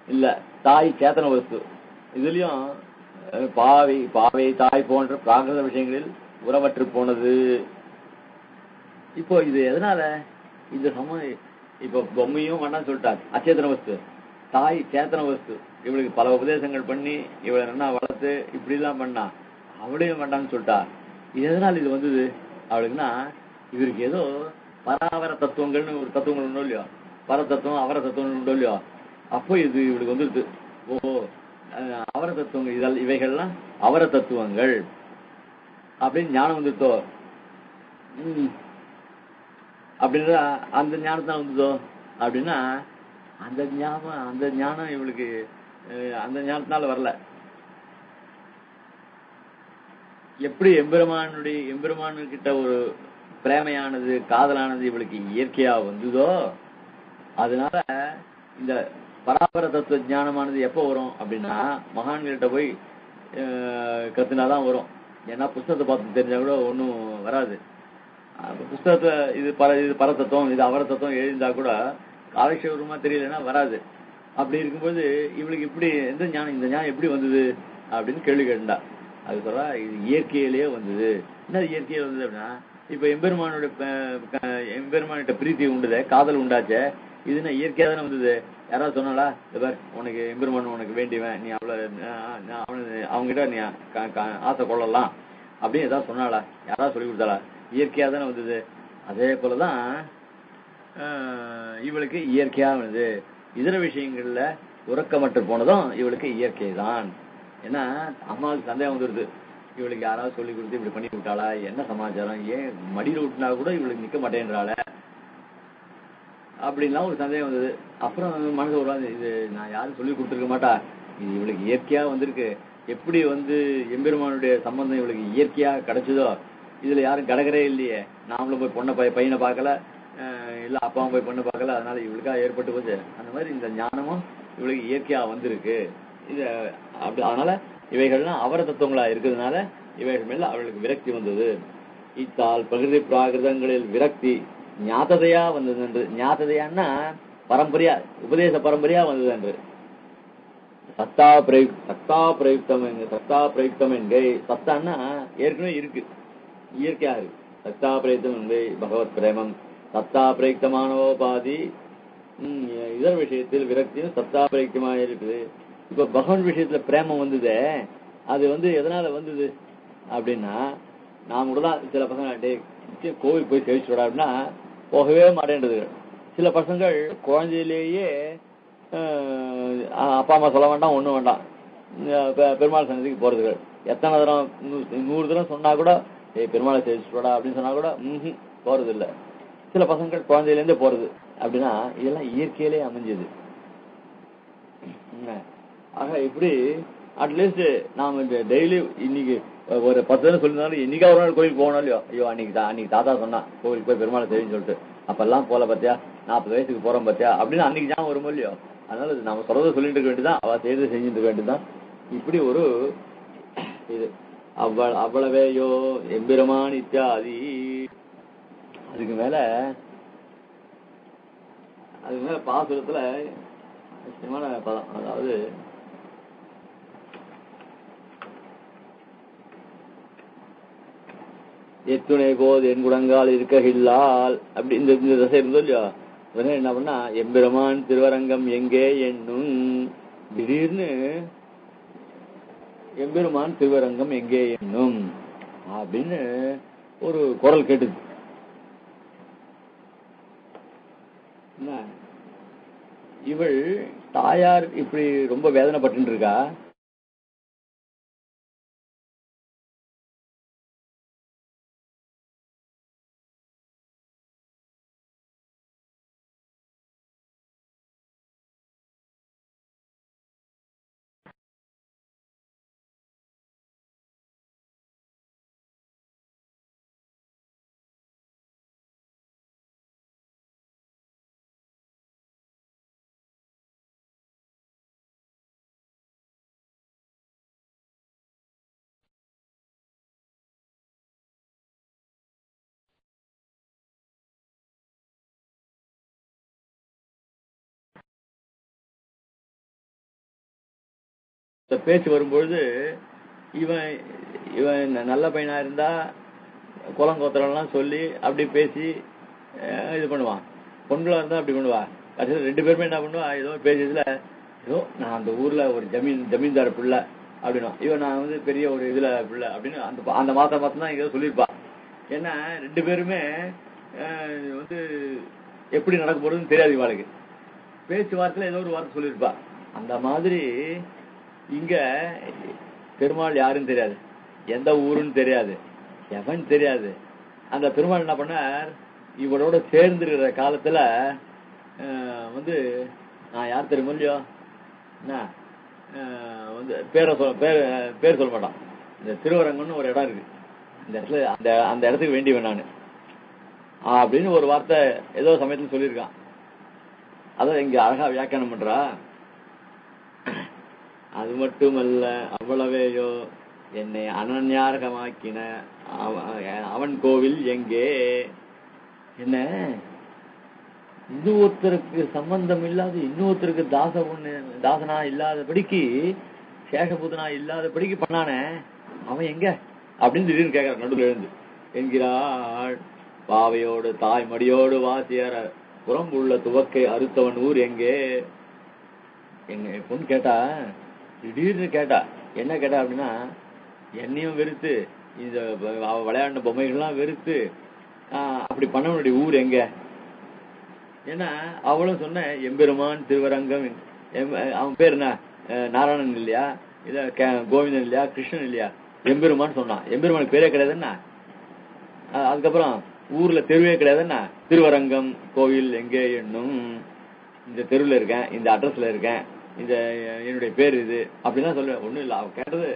இல்ல தாய் சேத்தன வஸ்து, இதுலயும் பாவை தாய் போன்ற பிராகிருத விஷயங்களில் உறவற்று போனது. இப்போ இது எதனால இந்த இப்ப பொம்மையும் வேண்டாம்னு சொல்லிட்டாங்க, அச்சேத்தன வஸ்து, தாய் சேத்தன வஸ்து. இவளுக்கு பல உபதேசங்கள் பண்ணி இவளை என்ன வளர்த்து இப்படி எல்லாம் பண்ணா, அவளையும் வேண்டாம்னு சொல்லிட்டா. எதனால இது வந்தது அவளுக்குன்னா, இவருக்கு ஏதோ பராவர தத்துவங்கள்னு ஒரு தத்துவங்கள் உண்டோ இல்லையோ, பர தத்துவம் அவர தத்துவம் உண்டோ இல்லையோ, அப்போ இது இவளுக்கு வந்துருது. ஓஹோ, அவர தத்துவங்கள் இவைகள்லாம் அவர தத்துவங்கள் அப்படின்னு ஞானம் வந்துருத்தோ. அப்படின்ற அந்த ஞானத்தான் வந்ததோ அப்படின்னா, அந்த ஞானம் இவளுக்கு அந்த ஞானத்தினால வரல. எப்படி எம்பெருமானு கிட்ட ஒரு பிரேமையானது காதலானது இவளுக்கு இயற்கையா வந்ததோ, அதனால இந்த பராபர தத்துவ ஞானமானது எப்ப வரும் அப்படின்னா மகான்கள்கிட்ட போய் கத்துனாதான் வரும். ஏன்னா புஸ்தகத்தை பார்த்து தெரிஞ்சா கூட ஒன்றும் வராது. புஸ்தகத்தை இது பரதத்துவம் இது அவர தத்துவம் எழுந்தா கூட ஆவேசமா தெரியலன்னா வராது. அப்படி இருக்கும்போது இவளுக்கு இப்படி எந்த ஞானம், இந்த ஞானம் எப்படி வந்தது அப்படின்னு கேள்வி கேட்டா, அது சொல்றா இது இயற்கையிலேயே வந்தது. என்ன இயற்கையில வந்தது அப்படின்னா, இப்ப எம்பெருமானிட்ட பிரீத்தி உண்டுதே, காதல் உண்டாச்சே, இதுன்னா இயற்கையா தானே வந்தது. யாராவது சொன்னாலா, உனக்கு எம்பெருமான் உனக்கு வேண்டியவன், நீ அவங்ககிட்ட நீ ஆசை கொள்ளலாம் அப்படின்னு ஏதாவது சொன்னாளா, யாராவது சொல்லி கொடுத்தாளா? இயற்கையா தானே வந்தது. அதே போலதான் இவளுக்கு இயற்கையா வந்தது. இதர விஷயங்கள்ல உறக்கமற்று போனதும் இவளுக்கு இயற்கை தான். ஏன்னா அம்மாவுக்கு சந்தேகம் வந்துருது, இவளுக்கு யாராவது சொல்லி கொடுத்து இப்படி பண்ணி விட்டாளா, என்ன சமாச்சாரம், ஏன் மடியில் விட்டுனா கூட இவளுக்கு நிக்க மாட்டேன்றாள அப்படின்லாம் ஒரு சந்தேகம் வந்தது. அப்புறம் மனசு வருவாங்க, இது நான் யாரும் சொல்லி கொடுத்துருக்க மாட்டா, இது இவளுக்கு இயற்கையா வந்திருக்கு. எப்படி எம்பெருமானுடைய சம்பந்தம் இவளுக்கு இயற்கையா கிடைச்சதோ, இதுல யாரும் கடகரே இல்லையே, நாமளும் போய் பையனை பார்க்கல, இல்ல அப்பாவும் போய் பொண்ணு பார்க்கல, அதனால இவளுக்கா ஏற்பட்டு போச்சு. அந்த மாதிரி இந்த ஞானமும் இவளுக்கு இயற்கையா வந்திருக்கு. இது அப்படி அதனால இவைகள்லாம் அவர தத்துவங்களா இருக்கிறதுனால இவைகள் மேல அவளுக்கு விரக்தி வந்தது. இத்தால் பிரகிருதி பிராகிருதங்களில் விரக்தி ஞாத்ததையா வந்தது என்று. ஞாத்ததையான்னா பரம்பரையா, உபதேச பரம்பரையா வந்தது என்று. சத்தா பிரயுக்தம் என்கை. சத்தான்னா ஏற்கனவே இருக்கு, இயற்கையா இருக்கு. சத்தா பிரயுக்தம் என்கை பகவத் பிரேமம். சத்தா பிரயுக்தமானவோபாதி இதர் விஷயத்தில் விரக்தியும் சத்தா பிரயுக்தமாக இருக்குது. இப்ப பகவான் விஷயத்துல பிரேமம் வந்ததே, அது எதனால வந்தது அப்படின்னா, நான் கூட தான் சில பசங்க கோவில் போய் சேவிச்சுடா அப்படின்னா போகவே மாட்டேன்றது. சில பசங்கள் குழந்தையிலேயே அப்பா அம்மா சொல்ல வேண்டாம், ஒண்ணும் வேண்டாம், பெருமாள் சன்னதிக்கு போறதுகள். எத்தனை தரம் 100 தரம் சொன்னா கூட பெருமாளை சேவிச்சுடா அப்படின்னு சொன்னா கூட போறது இல்லை. சில பசங்கள் குழந்தையில இருந்தே போறது. அப்படின்னா இதெல்லாம் இயற்கையிலே அமைஞ்சது. ஆக இப்படி அட்லீஸ்ட் நாம இந்த டெய்லி இன்னைக்கு ஒரு 10 தடவை சொல்லியிருந்தாலும் என்னைக்கா ஒரு நாள் கோயிலுக்கு போகணும் இல்லையோ, ஐயோ அன்னைக்கு தாத்தா சொன்னா கோவிலுக்கு போய் பெருமாளை தெரியுன்னு சொல்லிட்டு அப்பெல்லாம் போல பார்த்தியா, 40 வயசுக்கு போறோம் பார்த்தியா அப்படின்னு அன்னைக்கு ஞாபகம் வருமோ இல்லையோ. அதனால நம்ம சொல்றதை சொல்லிட்டு இருக்க வேண்டியதான், அவ செய்து செஞ்சுட்டு இருக்க வேண்டியதுதான். இப்படி ஒரு இது அவ்வளவேயோ எம்பெருமான் இத்தியாதி. அதுக்கு மேல பாசுரத்துல பதம், அதாவது எத்துணை போது என் குடங்கால் இருக்ககில்லால் அப்படி இந்த தசை இருந்தோ இல்லையோ. என்ன பண்ணா, எம்பெருமான் திருவரங்கம் எங்கே என்னும், திடீர்னு எம்பெருமான் திருவரங்கம் எங்கே என்னும் அப்படின்னு ஒரு குரல் கேட்டுது. இவள் தாயார் இப்படி ரொம்ப வேதனைப்பட்டு இருக்கா. பேச்சு வரும்பொழுது இவன் நல்ல பையனா இருந்தா குலங்கோத்திரம்லாம் சொல்லி அப்படி பேசி இது பண்ணுவான். பொண்ணுகளா இருந்தா அப்படி பண்ணுவா. கடைசியில் 2 பேருமே என்ன பண்ணுவா, ஏதோ பேசியதுல ஏதோ நான் அந்த ஊர்ல ஒரு ஜமீன்தார் பிள்ளை அப்படின்னா, இவன் நான் பெரிய ஒரு இதுல பிள்ளை அப்படின்னு அந்த மாசம் தான் ஏதோ சொல்லியிருப்பா. ஏன்னா 2 பேருமே எப்படி நடக்க போறதுன்னு தெரியாது இவாளுக்கு. பேச்சுவார்த்தையில ஏதோ ஒரு வார்த்தை சொல்லியிருப்பா. அந்த மாதிரி இங்க பெருமாள் யாருன்னு தெரியாது, எந்த ஊருன்னு தெரியாது, எவன் தெரியாது. அந்த பெருமாள் என்ன பண்ணார், இவளோட சேர்ந்துருக்கிற காலத்துல நான் யார் தெரியுமோ இல்லையோ, பேர் சொல்ல மாட்டான். இந்த திருவரங்கம்னு ஒரு இடம் இருக்கு, இந்த இடத்துல அந்த இடத்துக்கு வேண்டியவன் நானு அப்படின்னு ஒரு வார்த்தை ஏதோ சமயத்துல சொல்லியிருக்கான். அதான் இங்க அழகா வியாக்கியானம் பண்றா. அது மட்டுமல்ல அவ்வளவேயோ என்னை அனன்யார்கமாக்கின அவன் கோவில் எங்கே. என்ன இன்னொருத்தருக்கு சம்பந்தம் இல்லாத இன்னொருத்தருக்கு தாசனா இல்லாதபடிக்கு சேஷபூதனா இல்லாதபடிக்கு பண்ணானே அவன் எங்க அப்படின்னு திடீர்னு கேட்கிறார் நடுவில் எழுந்து. என்கிறாள் பாவையோடு தாய் மடியோடு வாசியற புறம் உள்ள துவக்கை அறுத்தவன் ஊர் எங்கே. எங்க பொண்ணு கேட்டா, திடீர்னு கேட்டா, என்ன கேட்டா அப்படின்னா, என்னையும் வெறுத்து இந்த விளையாண்ட பொம்மைகள்லாம் வெறுத்து அப்படி பண்ணவனுடைய ஊர் எங்க. ஏன்னா அவளும் சொன்ன எம்பெருமான் திருவரங்கம், அவன் பேர் என்ன நாராயணன் இல்லையா, இல்ல கோவிந்தன் இல்லையா, கிருஷ்ணன் இல்லையா, எம்பெருமான் சொன்னான். எம்பெருமானுக்கு பேரே கிடையாதுன்னா, அதுக்கப்புறம் ஊர்ல தெருவே கிடையாதுன்னா திருவரங்கம் கோவில் எங்கே என்னும், இந்த தெருவில் இருக்கேன், இந்த அட்ரஸ்ல இருக்கேன், இந்த என்னுடைய பேர் இது அப்படிதான் சொல்ல. ஒண்ணும் இல்ல, அவன் கேட்டது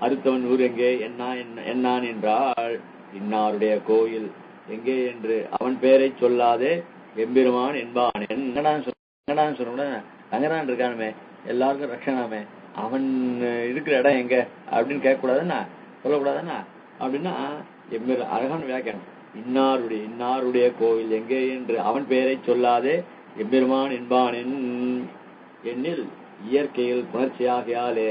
அறுத்தவன் ஊர் எங்கே என்னான் என்றால் இன்னாருடைய கோயில் எங்கே என்று அவன் பெயரை சொல்லாதே எம்பெருமான் என்பான். என்னடான்னு சொன்ன தங்கதான் இருக்கானுமே, எல்லாருக்கும் ரட்சணாமே, அவன் இருக்கிற இடம் எங்க அப்படின்னு கேட்க கூடாதுன்னா, சொல்லக்கூடாதுன்னா அப்படின்னா அழகான வியாக்கியானம். இன்னாருடைய கோவில் எங்கே என்று அவன் பெயரை சொல்லாதே எம்பெருமான் என்பான் எண்ணில் இயற்கையில் புணர்ச்சியாகியாலே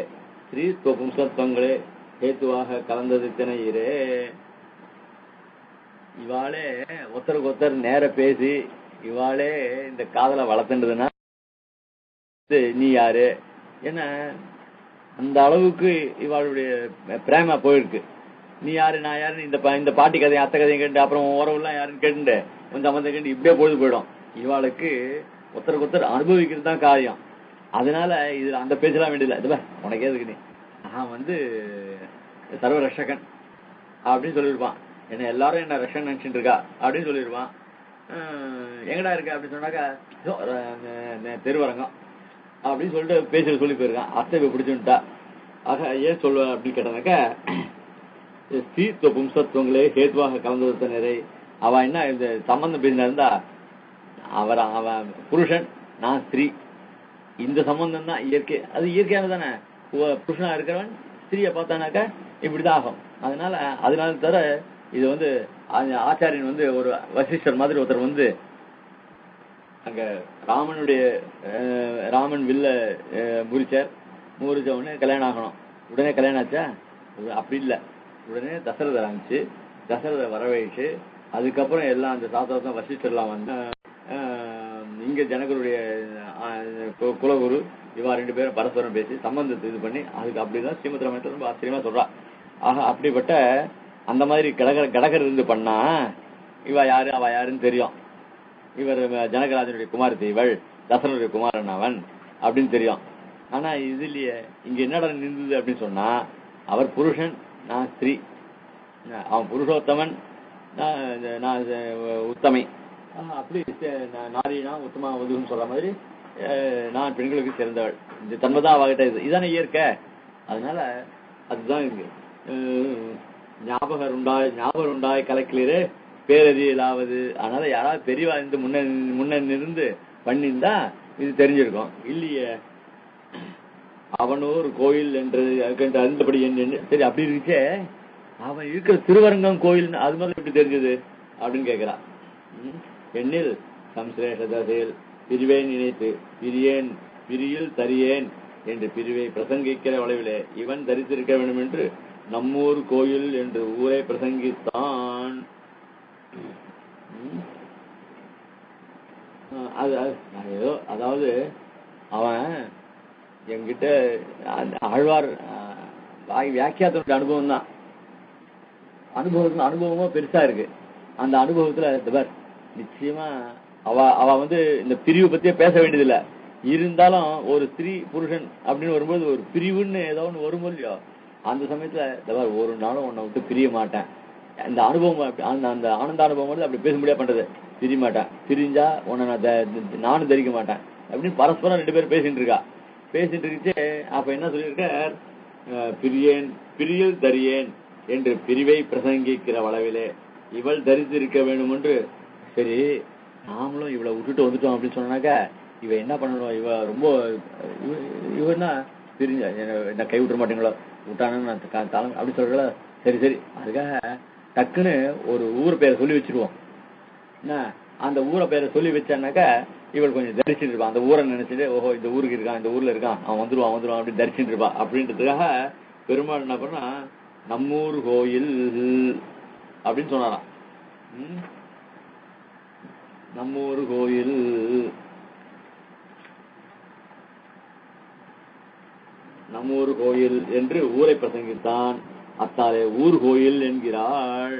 ஸ்ரீத்துவ பும்சத்துவங்களே ஹேத்துவாக கலந்தது தினையிரே. இவாளே ஒருத்தருக்கு ஒருத்தர் நேர பேசி இவாளே இந்த காதலை வளர்த்துன்றதுன்னா நீ யாரு என்ன அந்த அளவுக்கு இவாளுடைய பிரேமா போயிருக்கு. நீ யாரு நான் யாருன்னு இந்த பாட்டி கதையும் அத்தை கதையும் கேட்டு அப்புறம் உறவுலாம் யாருன்னு கேட்டு கொஞ்சம் சம்மந்தம் கேட்டு இப்படியே பொழுது போயிடும். இவாளுக்கு ஒருத்தருக்கு ஒருத்தர் அனுபவிக்கிறது தான் காரியம். அதனால இதுல அந்த பேசலாம் வேண்டியதில்லை. இதுல உனக்கு எதுக்கு நீ நான் சர்வ ரஷகன் அப்படின்னு சொல்லியிருப்பான். என்ன எல்லாரும் என்ன ரஷன் நினைச்சுட்டு இருக்கா அப்படின்னு சொல்லிருவான். எங்கடா இருக்க அப்படின்னு சொன்னாக்கா திருவரங்கம் அப்படின்னு சொல்லிட்டு பேசுற சொல்லி போயிருக்கான். அத்தை பிடிச்சுட்டா. ஆக ஏன் சொல்லுவ அப்படின்னு கேட்டானாக்கா, ஸ்ரீத்துவ பும்சத்துவங்களே ஹேத்துவாக கலந்தது நிறை. அவ என்ன இந்த சம்பந்தம் பேசினா இருந்தா அவன் புருஷன், நான் ஸ்திரீ, இந்த சம்பந்தம் தான் இயற்கை. அது இயற்கையானதானே. புருஷனா இருக்கிறவன் ஸ்திரீயை பார்த்தானாக்கா இப்படிதான் ஆகும். அதனால தவிர இது ஆச்சாரியன் ஒரு வசிஷ்டர் மாதிரி ஒருத்தர் அங்க ராமன் வில்ல முறிச்ச உடனே கல்யாணம் ஆகணும். உடனே கல்யாணம் ஆச்சா? அப்படி இல்ல, உடனே தசரதர் ஆரம்பிச்சு தசரதர் வரவழைச்சு அதுக்கப்புறம் எல்லாம் அந்த சாஸ்திரம் வசிஷ்டர்லாம் இங்க ஜனகருடைய குலகுரு இவா 2 பேரும் பரஸ்பரம் பேசி சம்பந்தத்தை இது பண்ணி அதுக்கு அப்படிதான் ஸ்ரீமத் ராமாயணத்துல ரொம்ப ஆச்சரியமா சொல்றா. ஆக அப்படிப்பட்ட அந்த மாதிரி கடகர் இருந்து பண்ணா இவ யாரு அவ யாருன்னு தெரியும். இவர் ஜனகராஜனுடைய குமாரத்தை, இவள் தசரனுடைய குமாரன் அவன் அப்படின்னு தெரியும். ஆனா இது இல்லையே, இங்க என்னடா நின்றுது அப்படின்னு சொன்னா, அவர் புருஷன், நான் ஸ்திரீ, அவன் புருஷோத்தமன், நான் உத்தமை, அப்படி நாரினா உத்தமா உதவும் சொல்ற மாதிரி நான் பெண்களுக்கு சேர்ந்தவள். இந்த தன்மைதான் அவகிட்ட இதானே இயற்கை. அதனால அதுதான் இருக்கு. ஞாபகம் உண்டாய் கலக்கிலே பேரதியலாவது. அதனால யாராவது பெரியவா இருந்து முன்ன இருந்து பண்ணிருந்தா இது தெரிஞ்சிருக்கும். இல்லையே, அவனூர் கோயில் என்று அறிந்தபடி என்ன சரி அப்படி இருக்கே, அவன் இருக்கிற திருவரங்கம் கோயில் அது மாதிரி எப்படி தெரிஞ்சது அப்படின்னு கேட்கிறான். எண்ணில் சம்சிரேஷ தசையில் பிரிவை நினைத்து பிரியில் தரியேன் என்று பிரிவை பிரசங்கிக்கிற அளவிலே இவன் தரித்திருக்க வேண்டும் என்று நம்மூர் கோயில் என்று ஊரை பிரசங்கித்தான். அதாவது அவன் என்கிட்ட ஆழ்வார் வியாக்கியாத்தோட அனுபவம் தான். அனுபவமா பெருசா இருக்கு. அந்த அனுபவத்துல நிச்சயமா அவ இந்த பிரிவு பத்தியே பேச வேண்டியதில்லை. இருந்தாலும் ஒரு ஸ்திரீ புருஷன் அப்படின்னு வரும்போது ஒரு பிரிவுன்னு ஏதோ ஒன்று வரும் இல்லையோ, அந்த சமயத்துல ஒரு நாளும் உன்னை விட்டு பிரிய மாட்டேன். அந்த அனுபவம் அந்த ஆனந்த அனுபவம் அப்படி பேச முடியாது பண்றது. பிரிய மாட்டேன், பிரிஞ்சா உன்னை நானும் தரிக்க மாட்டேன் அப்படின்னு பரஸ்பரம் 2 பேரும் பேசிட்டு இருக்கா. பேசிட்டு இருந்துச்சு. அப்ப என்ன சொல்லியிருக்க, பிரியேன் பிரியல் தரியேன் என்று பிரிவை பிரசங்கிக்கிற அளவிலே இவள் தரித்திருக்க வேண்டும் என்று. சரி, நாமளும் இவளை விட்டுட்டு வந்துட்டோம் அப்படின்னு சொன்னாக்கா இவ என்ன பண்ணணும்? இவ ரொம்ப இவன்னா பிரிஞ்ச என்ன கை விட்டுற மாட்டீங்களோ, விட்டானு அப்படி சொல்ற. சரி சரி, அதுக்காக டக்குன்னு ஒரு ஊர் பேரை சொல்லி வச்சிருவோம். என்ன, அந்த ஊரை பேரை சொல்லி வச்சானாக்கா இவள் கொஞ்சம் தரிச்சுட்டு இருப்பான். அந்த ஊரை நினைச்சிட்டு, ஓஹோ இந்த ஊருக்கு இருக்கான், இந்த ஊர்ல இருக்கான், அவன் வந்துருவான் அப்படின்னு தரிச்சுட்டு இருப்பான். அப்படின்றதுக்காக பெருமாள் என்ன பண்ணா, நம்மூர் கோயில் அப்படின்னு சொன்னாராம். நம்மூர் கோயில், நம்மூர் கோயில் என்று ஊரை பிரசங்கித்தான். அத்தாலே ஊர் கோயில் என்கிறாள்.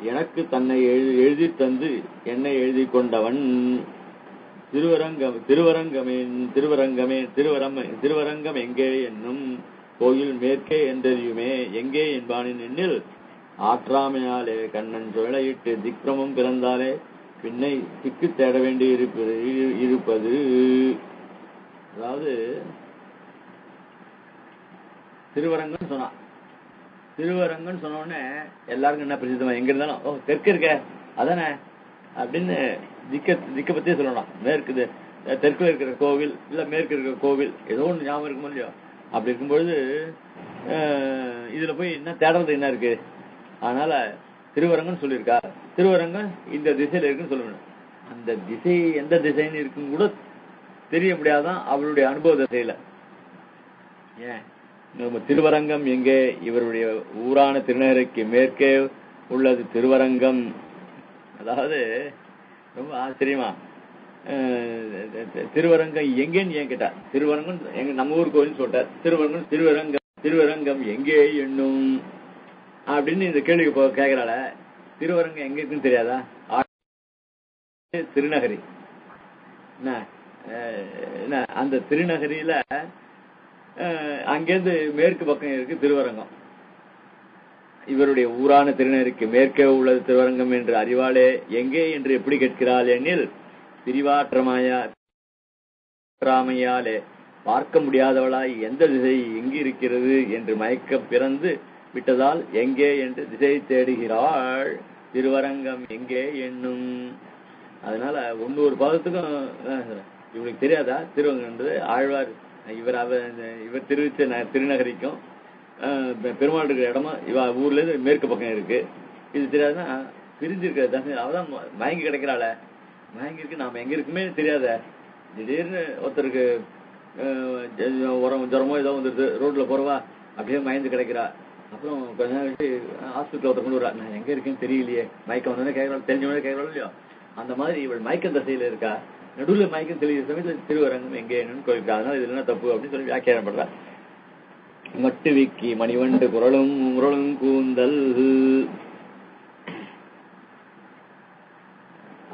எனக்கு தன்னை எழுதி தந்து என்னை எழுதி கொண்டவன் திருவரங்கம் எங்கே என்னும் கோயில் மேற்கே என்றறியுமே எங்கே என்பானின் எண்ணில் ஆற்றாமையாலே கண்ணன் சுழலையிட்டு திக்ரமும் பிறந்தாலே பின்னை திக்கு தேட வேண்டி இருப்பது. அதாவது திருவரங்கன்னு சொன்னான். திருவரங்கன்னு சொன்ன உடனே எல்லாருக்கும் என்ன பிரசித்தமா, எங்க இருந்தாலும் ஓ தெற்கு இருக்க அதானே அப்படின்னு திக்க பத்தியே சொல்லலாம். மேற்கு தெற்குல இருக்கிற கோவில் இல்ல மேற்கு இருக்கிற கோவில் ஏதோ ஒன்று ஞாபகம் இருக்குமோ இல்லையோ. அப்படி இருக்கும்பொழுது இதுல போய் என்ன தேடுறது என்ன இருக்கு? அதனால திருவரங்கன்னு சொல்லியிருக்கா. திருவரங்கம் இந்த திசையில இருக்குன்னு சொல்லணும். அந்த திசை எந்த திசைன்னு இருக்குன்னு கூட தெரிய முடியாதான் அவளுடைய அனுபவ திசையில. ஏன் திருவரங்கம் எங்கே? இவருடைய ஊரான திருநகருக்கு மேற்கே உள்ளது திருவரங்கம். அதாவது ரொம்ப ஆச்சரியமா திருவரங்கம் எங்கேன்னு ஏன் கேட்டா, திருவரங்கம் எங்க நம்ம ஊர் கோயில் சொல்லிட்டார். திருவரங்கம் எங்கே என்னும் அப்படின்னு இந்த கேள்விக்கு கேட்கிறாள. திருவரங்கம் எங்க இருக்குன்னு தெரியாதா? திருநகரி. அந்த திருநகரியில அங்கேருந்து மேற்கு பக்கம் இருக்கு திருவரங்கம். இவருடைய ஊரான திருநகருக்கு மேற்கே உள்ளது திருவரங்கம் என்று அறிவாளே எங்கே என்று எப்படி கேட்கிறாள் எனில், பிரிவாற்றமையாலே பார்க்க முடியாதவளாய் எந்த திசை எங்கு இருக்கிறது என்று மயக்க பிறந்து விட்டதால் எங்கே என்று திசை தேடுகிறாள். திருவரங்கம் எங்கே என்னும். அதனால 100 பாதத்துக்கும் இவனுக்கு தெரியாதா திருவரங்கன்றது? ஆழ்வார் இவர் திருவிச்ச திருநகரிக்கும் பெருமாள் இருக்கிற இடமா இவ ஊர்ல இருந்து மேற்கு பக்கம் இருக்கு. இது தெரியாதுன்னா பிரிஞ்சிருக்க தசை அவதான் மயங்கி கிடைக்கிறாள. மயங்கி இருக்கு, நாம எங்க இருக்குமே தெரியாத. திடீர்னு ஒருத்தருக்கு ஜுரமோ ஏதோ வந்துருது, ரோட்ல போறவா அப்படியே மயந்து கிடைக்கிறா. அப்புறம் கொஞ்ச நாள் கழிச்சு ஹாஸ்பிட்டல் ஒருத்தர் கொண்டு வரா, நான் எங்க இருக்கேன்னு தெரியலையே, மயக்கம் வந்தோடனே கேட்கறாள், தெரிஞ்சவனே கேட்கறாள் இல்லையோ. அந்த மாதிரி இவள் மயக்கம் தசையில இருக்கா. நடுவில் மயக்கம் தெளிகிற சமயத்தில் திருவரங்கம் எங்கே என்னன்னு கோயிலுக்கு. அதனால இது என்ன தப்பு அப்படின்னு சொல்லி வியாக்கியானம் பண்றா. மட்டு விக்கி மணிவண்டு குரலும் கூந்தல்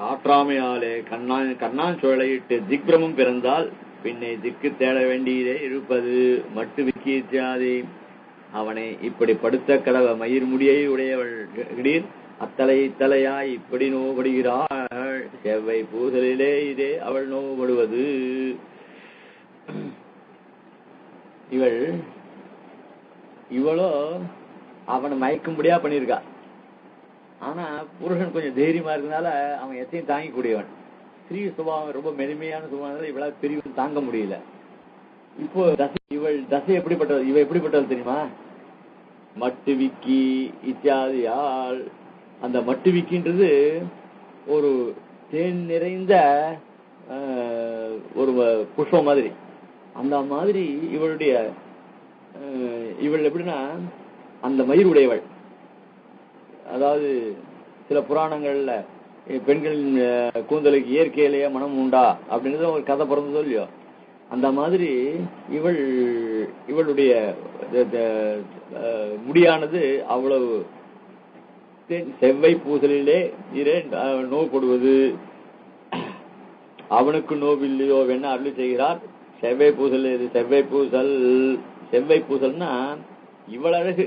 ஆற்றாமையாலே கண்ணான் சுழலையிட்டு திக்ரமும் பிறந்தால் பின்னை திக்கு தேட வேண்டியதே இருப்பது. மட்டு விக்கி இத்தியாதி அவனை இப்படி படுத்த கடவ மயிர் முடியை உடையவள் திடீர் அத்தலை தலையாய் இப்படி நோவடுகிறாள். செவ்வை பூசலிலே இதே அவள் நோவடுவது. இவளோ அவனை மயக்கும்படியா பண்ணிருக்கா. ஆனா புருஷன் கொஞ்சம் தைரியமா இருக்கனால அவன் எத்தையும் தாங்கிக்கூடியவன். ஸ்ரீ சுபாவம் ரொம்ப மென்மையான சுபாவம், இவளால் பிரிவு தாங்க முடியல. இப்போ இவள் தசை எப்படிப்பட்டவள்? இவ எப்படிப்பட்டவள் தெரியுமா? மட்டு விக்கி இத்தியாதியால். அந்த மட்டு விக்கின்றது ஒரு தேன் நிறைந்த ஒரு புஷ்பம் மாதிரி. அந்த மாதிரி இவள் எப்படின்னா அந்த மயிர் உடையவள். அதாவது சில புராணங்கள்ல பெண்களின் கூந்தலுக்கு இயற்கையிலேயே மனம் உண்டா அப்படின்றது ஒரு கதை பிறந்ததோ இல்லையோ. அந்த மாதிரி இவளுடைய முடியானது அவ்வளவு செவ்வை பூசலிலே நோப்படுவது. அவனுக்கு நோவில்லையோ வேணா அருள் செய்கிறார். செவ்வை பூசல் செவ்வை பூசல்னா இவ்வளவு அழகு.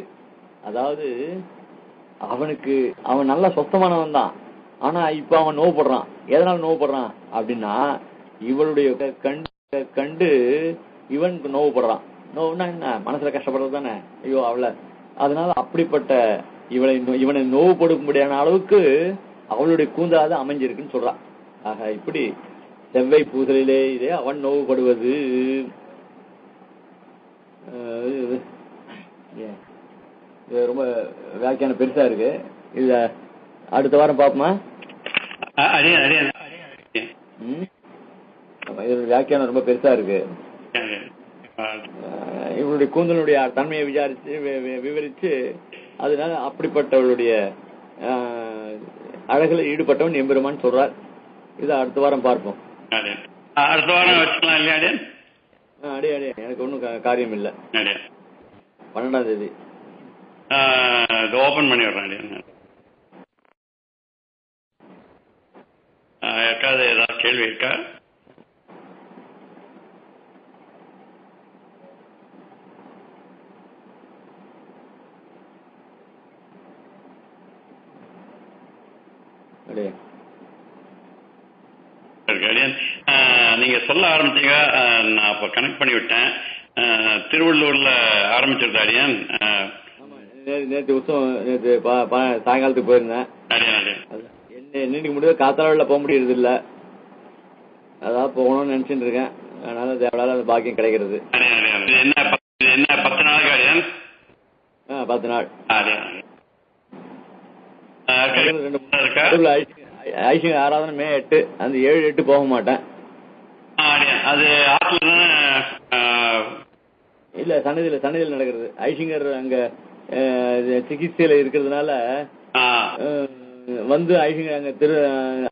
அதாவது அவன் நல்ல சொத்தமானவன் தான். ஆனா இப்ப அவன் நோவுப்படுறான். எதனால நோவுப்படுறான் அப்படின்னா இவளுடைய கண்டு இவன் நோவுப்படுறான். நோவுனா என்ன, மனசுல கஷ்டப்படுறது தானே. ஐயோ அவளை, அதனால அப்படிப்பட்ட இவனை நோவுபடும்படியான அளவுக்கு அவளுடைய கூந்தலாத அமைஞ்சிருக்குன்னு சொல்றான். ஆக இப்படி செவ்வை பூசலிலே இதே அவன் நோவுபடுவது. ரொம்ப வியாக்கியானம் பெருசா இருக்கு. இத அடுத்த வாரம் பாப்போமா? வியாக்கியானம் ரொம்ப பெருசா இருக்கு. இவனுடைய கூந்தலுடைய தன்மையை விவரிச்சு அதனால அப்படிப்பட்டவளுடைய அழகுல ஈடுபட்டவன் எம்பெருமான் சொல்றார். இதை அடுத்த வாரம் பார்ப்போம். அடுத்த வாரம் வச்சுக்கலாம் இல்லையா? அடே அடே, எனக்கு ஒன்றும் காரியம் இல்லை. 12ஆம் தேதி ஓபன் பண்ணி விடுறேன். யாருக்காவது ஏதாவது கேள்வி இருக்கா? நீங்க சொல்ல ஆரம்பிச்சீங்க, நான் அப்ப கனெக்ட் பண்ணி விட்டேன். திருவள்ளூர்ல ஆரம்பிச்சிருந்தா அடியன். நேற்று உற்சவம், நேற்று சாயங்காலத்துக்கு போயிருந்தேன். இன்னைக்கு முடிவு காத்தாள போக முடியறது இல்ல, அதான் போகணும்னு நினைச்சுட்டு இருக்கேன். அதனால தேவையில்லாத அந்த பாக்கியம் கிடைக்கிறது. என்ன 10 நாள் அடியன்? 10 நாள். ஐசிங்க ஆராதனை மே 8, அந்த 7-8 போக மாட்டேன். அது இல்ல சன்னதியில நடக்கிறது. ஐசிங்கர் அங்க சிகிச்சையில இருக்கிறதுனால வந்து ஐசிங்கர் அங்க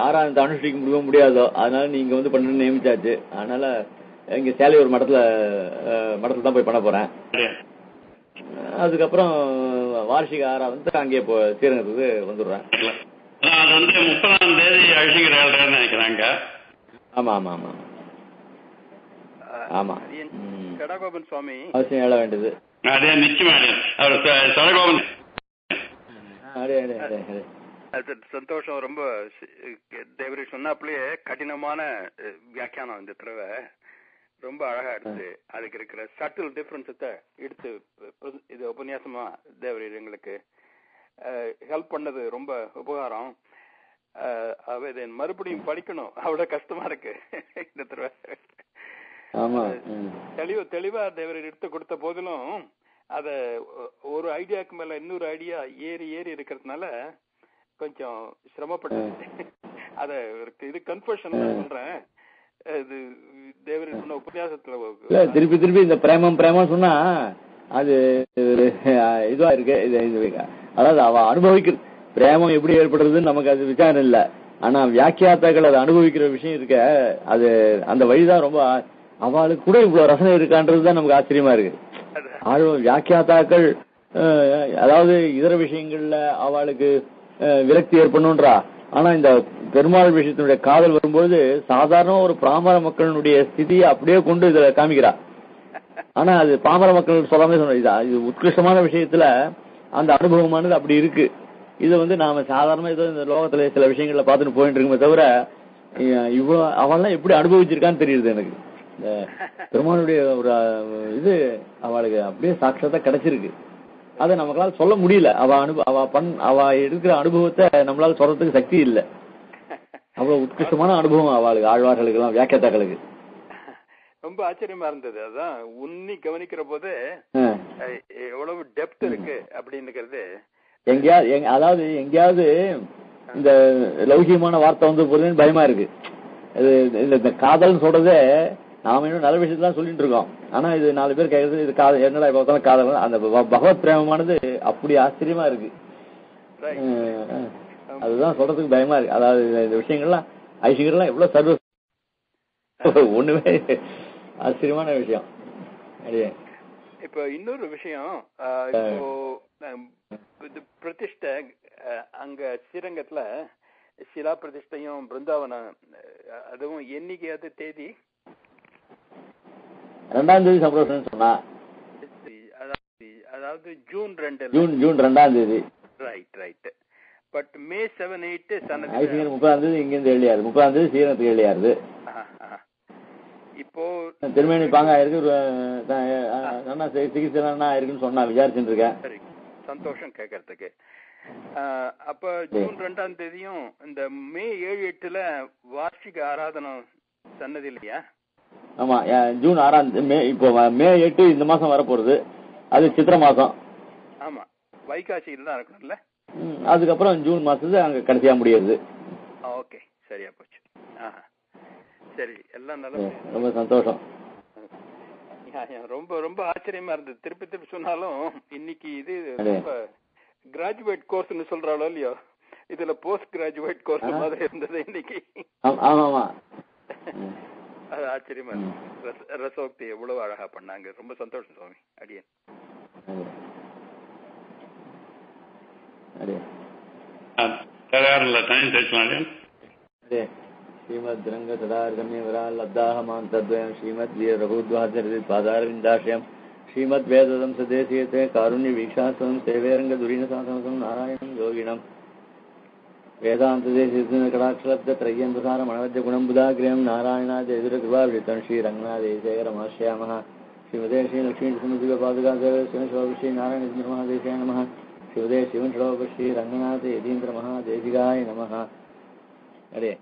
ஆராதனை அனுஷ்டிக்க முடிய முடியாதோ, அதனால நீங்க வந்து பண்ணு நியமிச்சாச்சு. அதனால இங்க சேலையூர் மடத்துல தான் போய் பண்ண போறேன். அதுக்கப்புறம் வார்ஷிக ஆராதனை அங்கே ஸ்ரீரங்கத்துக்கு வந்துடுறேன். அது வந்து 30ஆம் தேதி ஐசிங்கர் நினைக்கிறாங்க. ஆமா ஆமா ஆமா ஆமா. கடகோபன் சுவாமி அவசியம் எழ வேண்டியது. சந்தோஷம். ரொம்ப தேவரி சொன்னாப்லயே கடினமான வியாக்கியானம் இந்த தடவை ரொம்ப அழகா எடுத்து அதுக்கு இருக்கிற சட்டில் டிஃபரன்ஸத்தை எடுத்து இது உபன்யாசமா தேவரி எங்களுக்கு ஹெல்ப் பண்ணது ரொம்ப உபகாரம். இதை மறுபடியும் படிக்கணும், அவ்வளவு கஷ்டமா இருக்கு இந்த தடவை. தெளிவா தேவரை எடுத்து கொடுத்த போதிலும் அத ஒரு ஐடியாக்கு மேல இன்னொரு ஐடியா ஏறி இருக்கிறதுனால கொஞ்சம் சிரமப்பட்டு அத இது கன்ஃபர்ஷன் சொல்றேன். இது தேவரை சொன்ன உபன்யாசத்துல திருப்பி இந்த பிரேமம் சொன்னா அது இதுவா இருக்கு. அதாவது அவ அனுபவிக்கிற பிரேமம் எப்படி ஏற்படுறதுன்னு நமக்கு அது விசாரம் இல்ல. ஆனா வியாக்கியாத்தாக்கள் அதை அனுபவிக்கிற விஷயம் இருக்க, அது அந்த வழிதான் ரொம்ப அவளுக்கு கூட இவ்வளவு ரசனை இருக்கான்றதுதான் நமக்கு ஆச்சரியமா இருக்கு. வியாக்கியாத்தாக்கள் அதாவது இதர விஷயங்கள்ல அவளுக்கு விரக்தி ஏற்படணும்ன்றா. ஆனா இந்த பெருமாள் விஷயத்தினுடைய காதல் வரும்போது சாதாரண ஒரு பாமர மக்களுடைய ஸ்திதியை அப்படியே கொண்டு இதுல காமிக்கிறா. ஆனா அது பாமர மக்கள் சொல்லாமே சொன்ன இது உத்கிருஷ்டமான விஷயத்துல அந்த அனுபவமானது அப்படி இருக்கு. இது வந்து நாம சாதாரண ஏதோ இந்த லோகத்துல சில விஷயங்கள்ல பார்த்துட்டு போயிட்டு இருக்குமே தவிர இவ்வளவு அவெல்லாம் எப்படி அனுபவிச்சிருக்கான்னு தெரியுது எனக்கு. இந்த பெருமானுடைய ஒரு இது அவளுக்கு அப்படியே சாட்சாத்தா கிடைச்சிருக்கு. அதை நமக்களால சொல்ல முடியல. அவ இருக்கிற அனுபவத்தை நம்மளால சொல்றதுக்கு சக்தி இல்லை. அவ்வளவு உத்கிருஷ்டமான அனுபவம் அவளுக்கு, ஆழ்வார்களுக்கு எல்லாம், வியாக்கியாத்தாக்களுக்கு. ரொம்ப ஆச்சரியமா இருந்தது. அதான் உன்னி கவனிக்கிற போது எவ்வளவு டெப்த் இருக்கு அப்படின்னுக்கிறது. எங்கேயாவது இந்த லௌகியமான வார்த்தை வந்து போறதுன்னு பயமா இருக்கு. இந்த காதல்னு சொல்றதே நாம இன்னும் நல்ல விஷயத்தான் சொல்லிட்டு இருக்கோம். ஆனா இது 4 பேர் கேட்கறது இது காதல், என்னடா இப்ப காதல். அந்த பகவத் பிரேமமானது அப்படி ஆச்சரியமா இருக்கு. அதுதான் சொல்றதுக்கு பயமா இருக்கு. அதாவது இந்த விஷயங்கள்லாம் ஐசிங்கர்லாம் எவ்வளவு சர்வ ஒண்ணுமே ஆச்சரியமான விஷயம். இப்ப இன்னொரு விஷயம், இப்போ பிரதிஷ்டை அங்க ஸ்ரீரங்கத்துல சிலா பிரதிஷ்டையும் பிருந்தாவனம், அதுவும் என்னைக்கு தேதி? 2ஆம் தேதி சம்பரோஷம் சொன்னா, அதாவது ஜூன் 2ஆம் தேதி. ரைட். பட் மே 7, 8 30ஆம் தேதி இங்கிருந்து எழுதியாரு. 30ஆம் தேதி ஸ்ரீரங்கத்துக்கு எழுதியாரு. இப்போ திருமேனி பாங்க இருக்கு, நல்லா சிகிச்சை இருக்குன்னு சொன்னா விசாரிச்சுட்டு இருக்கேன். சரி, சந்தோஷம் கேட்கறதுக்கு. அப்ப ஜூன் 2ஆம் தேதியும் இந்த மே 7, 8 வார்ஷிக ஆராதனம் சன்னதி இல்லையா? ஆமா, ஜூன் 6ஆம் மே, இப்போ மே 8 இந்த மாசம் வரப்போறது, அது சித்திரை மாசம். ஆமா, வைகாசியில் தான் இருக்கணும்ல. அதுக்கப்புறம் ஜூன் மாசத்துல அங்க கடைசியா முடியாது. ஓகே, சரியா போச்சு. சரி, எல்லாம் நல்லா. ரொம்ப சந்தோஷம். ரொம்ப ரொம்ப ஆச்சரியமா இருந்தது. திருப்பி திருப்பி சொன்னாலும் இன்னைக்கு இது ரொம்ப கிராஜுவேட் கோர்ஸ்னு சொல்றாளோ இல்லையோ, இதுல போஸ்ட் கிராஜுவேட் கோர்ஸ் மாதிரி இருந்தது இன்னைக்கு. அது ஆச்சரியமா இருக்கு. ரசோக்தி எவ்வளவு அழகா பண்ணாங்க. ரொம்ப சந்தோஷம் சுவாமி. அடியன் श्रीमद् रंग सदारगम्य विराल लब्धाहमान तद्वयं श्रीमद् वीर रघुद्वाचरित पादारविंदाश्रयं श्रीमद् वेददं सदेशीयते कारुण्य वीक्षासनं सेवे रंग दुरीन साधनं नारायणं योगिनं वेदांत देशीयते कटाक्षलब्ध त्रय्यंतसार मनवद्य गुणं बुधाग्रहं नारायणाद एदुरकृपावृतं श्री रंगनाथेशयरमाश्यामः श्रीमते श्री लक्ष्मी समुद्र पादुकादेव श्री नारायण महादेशाय नमः शिवदे शिवन श्री रंगनाथ यतीन्द्र महादेशिकाय नमः. अरे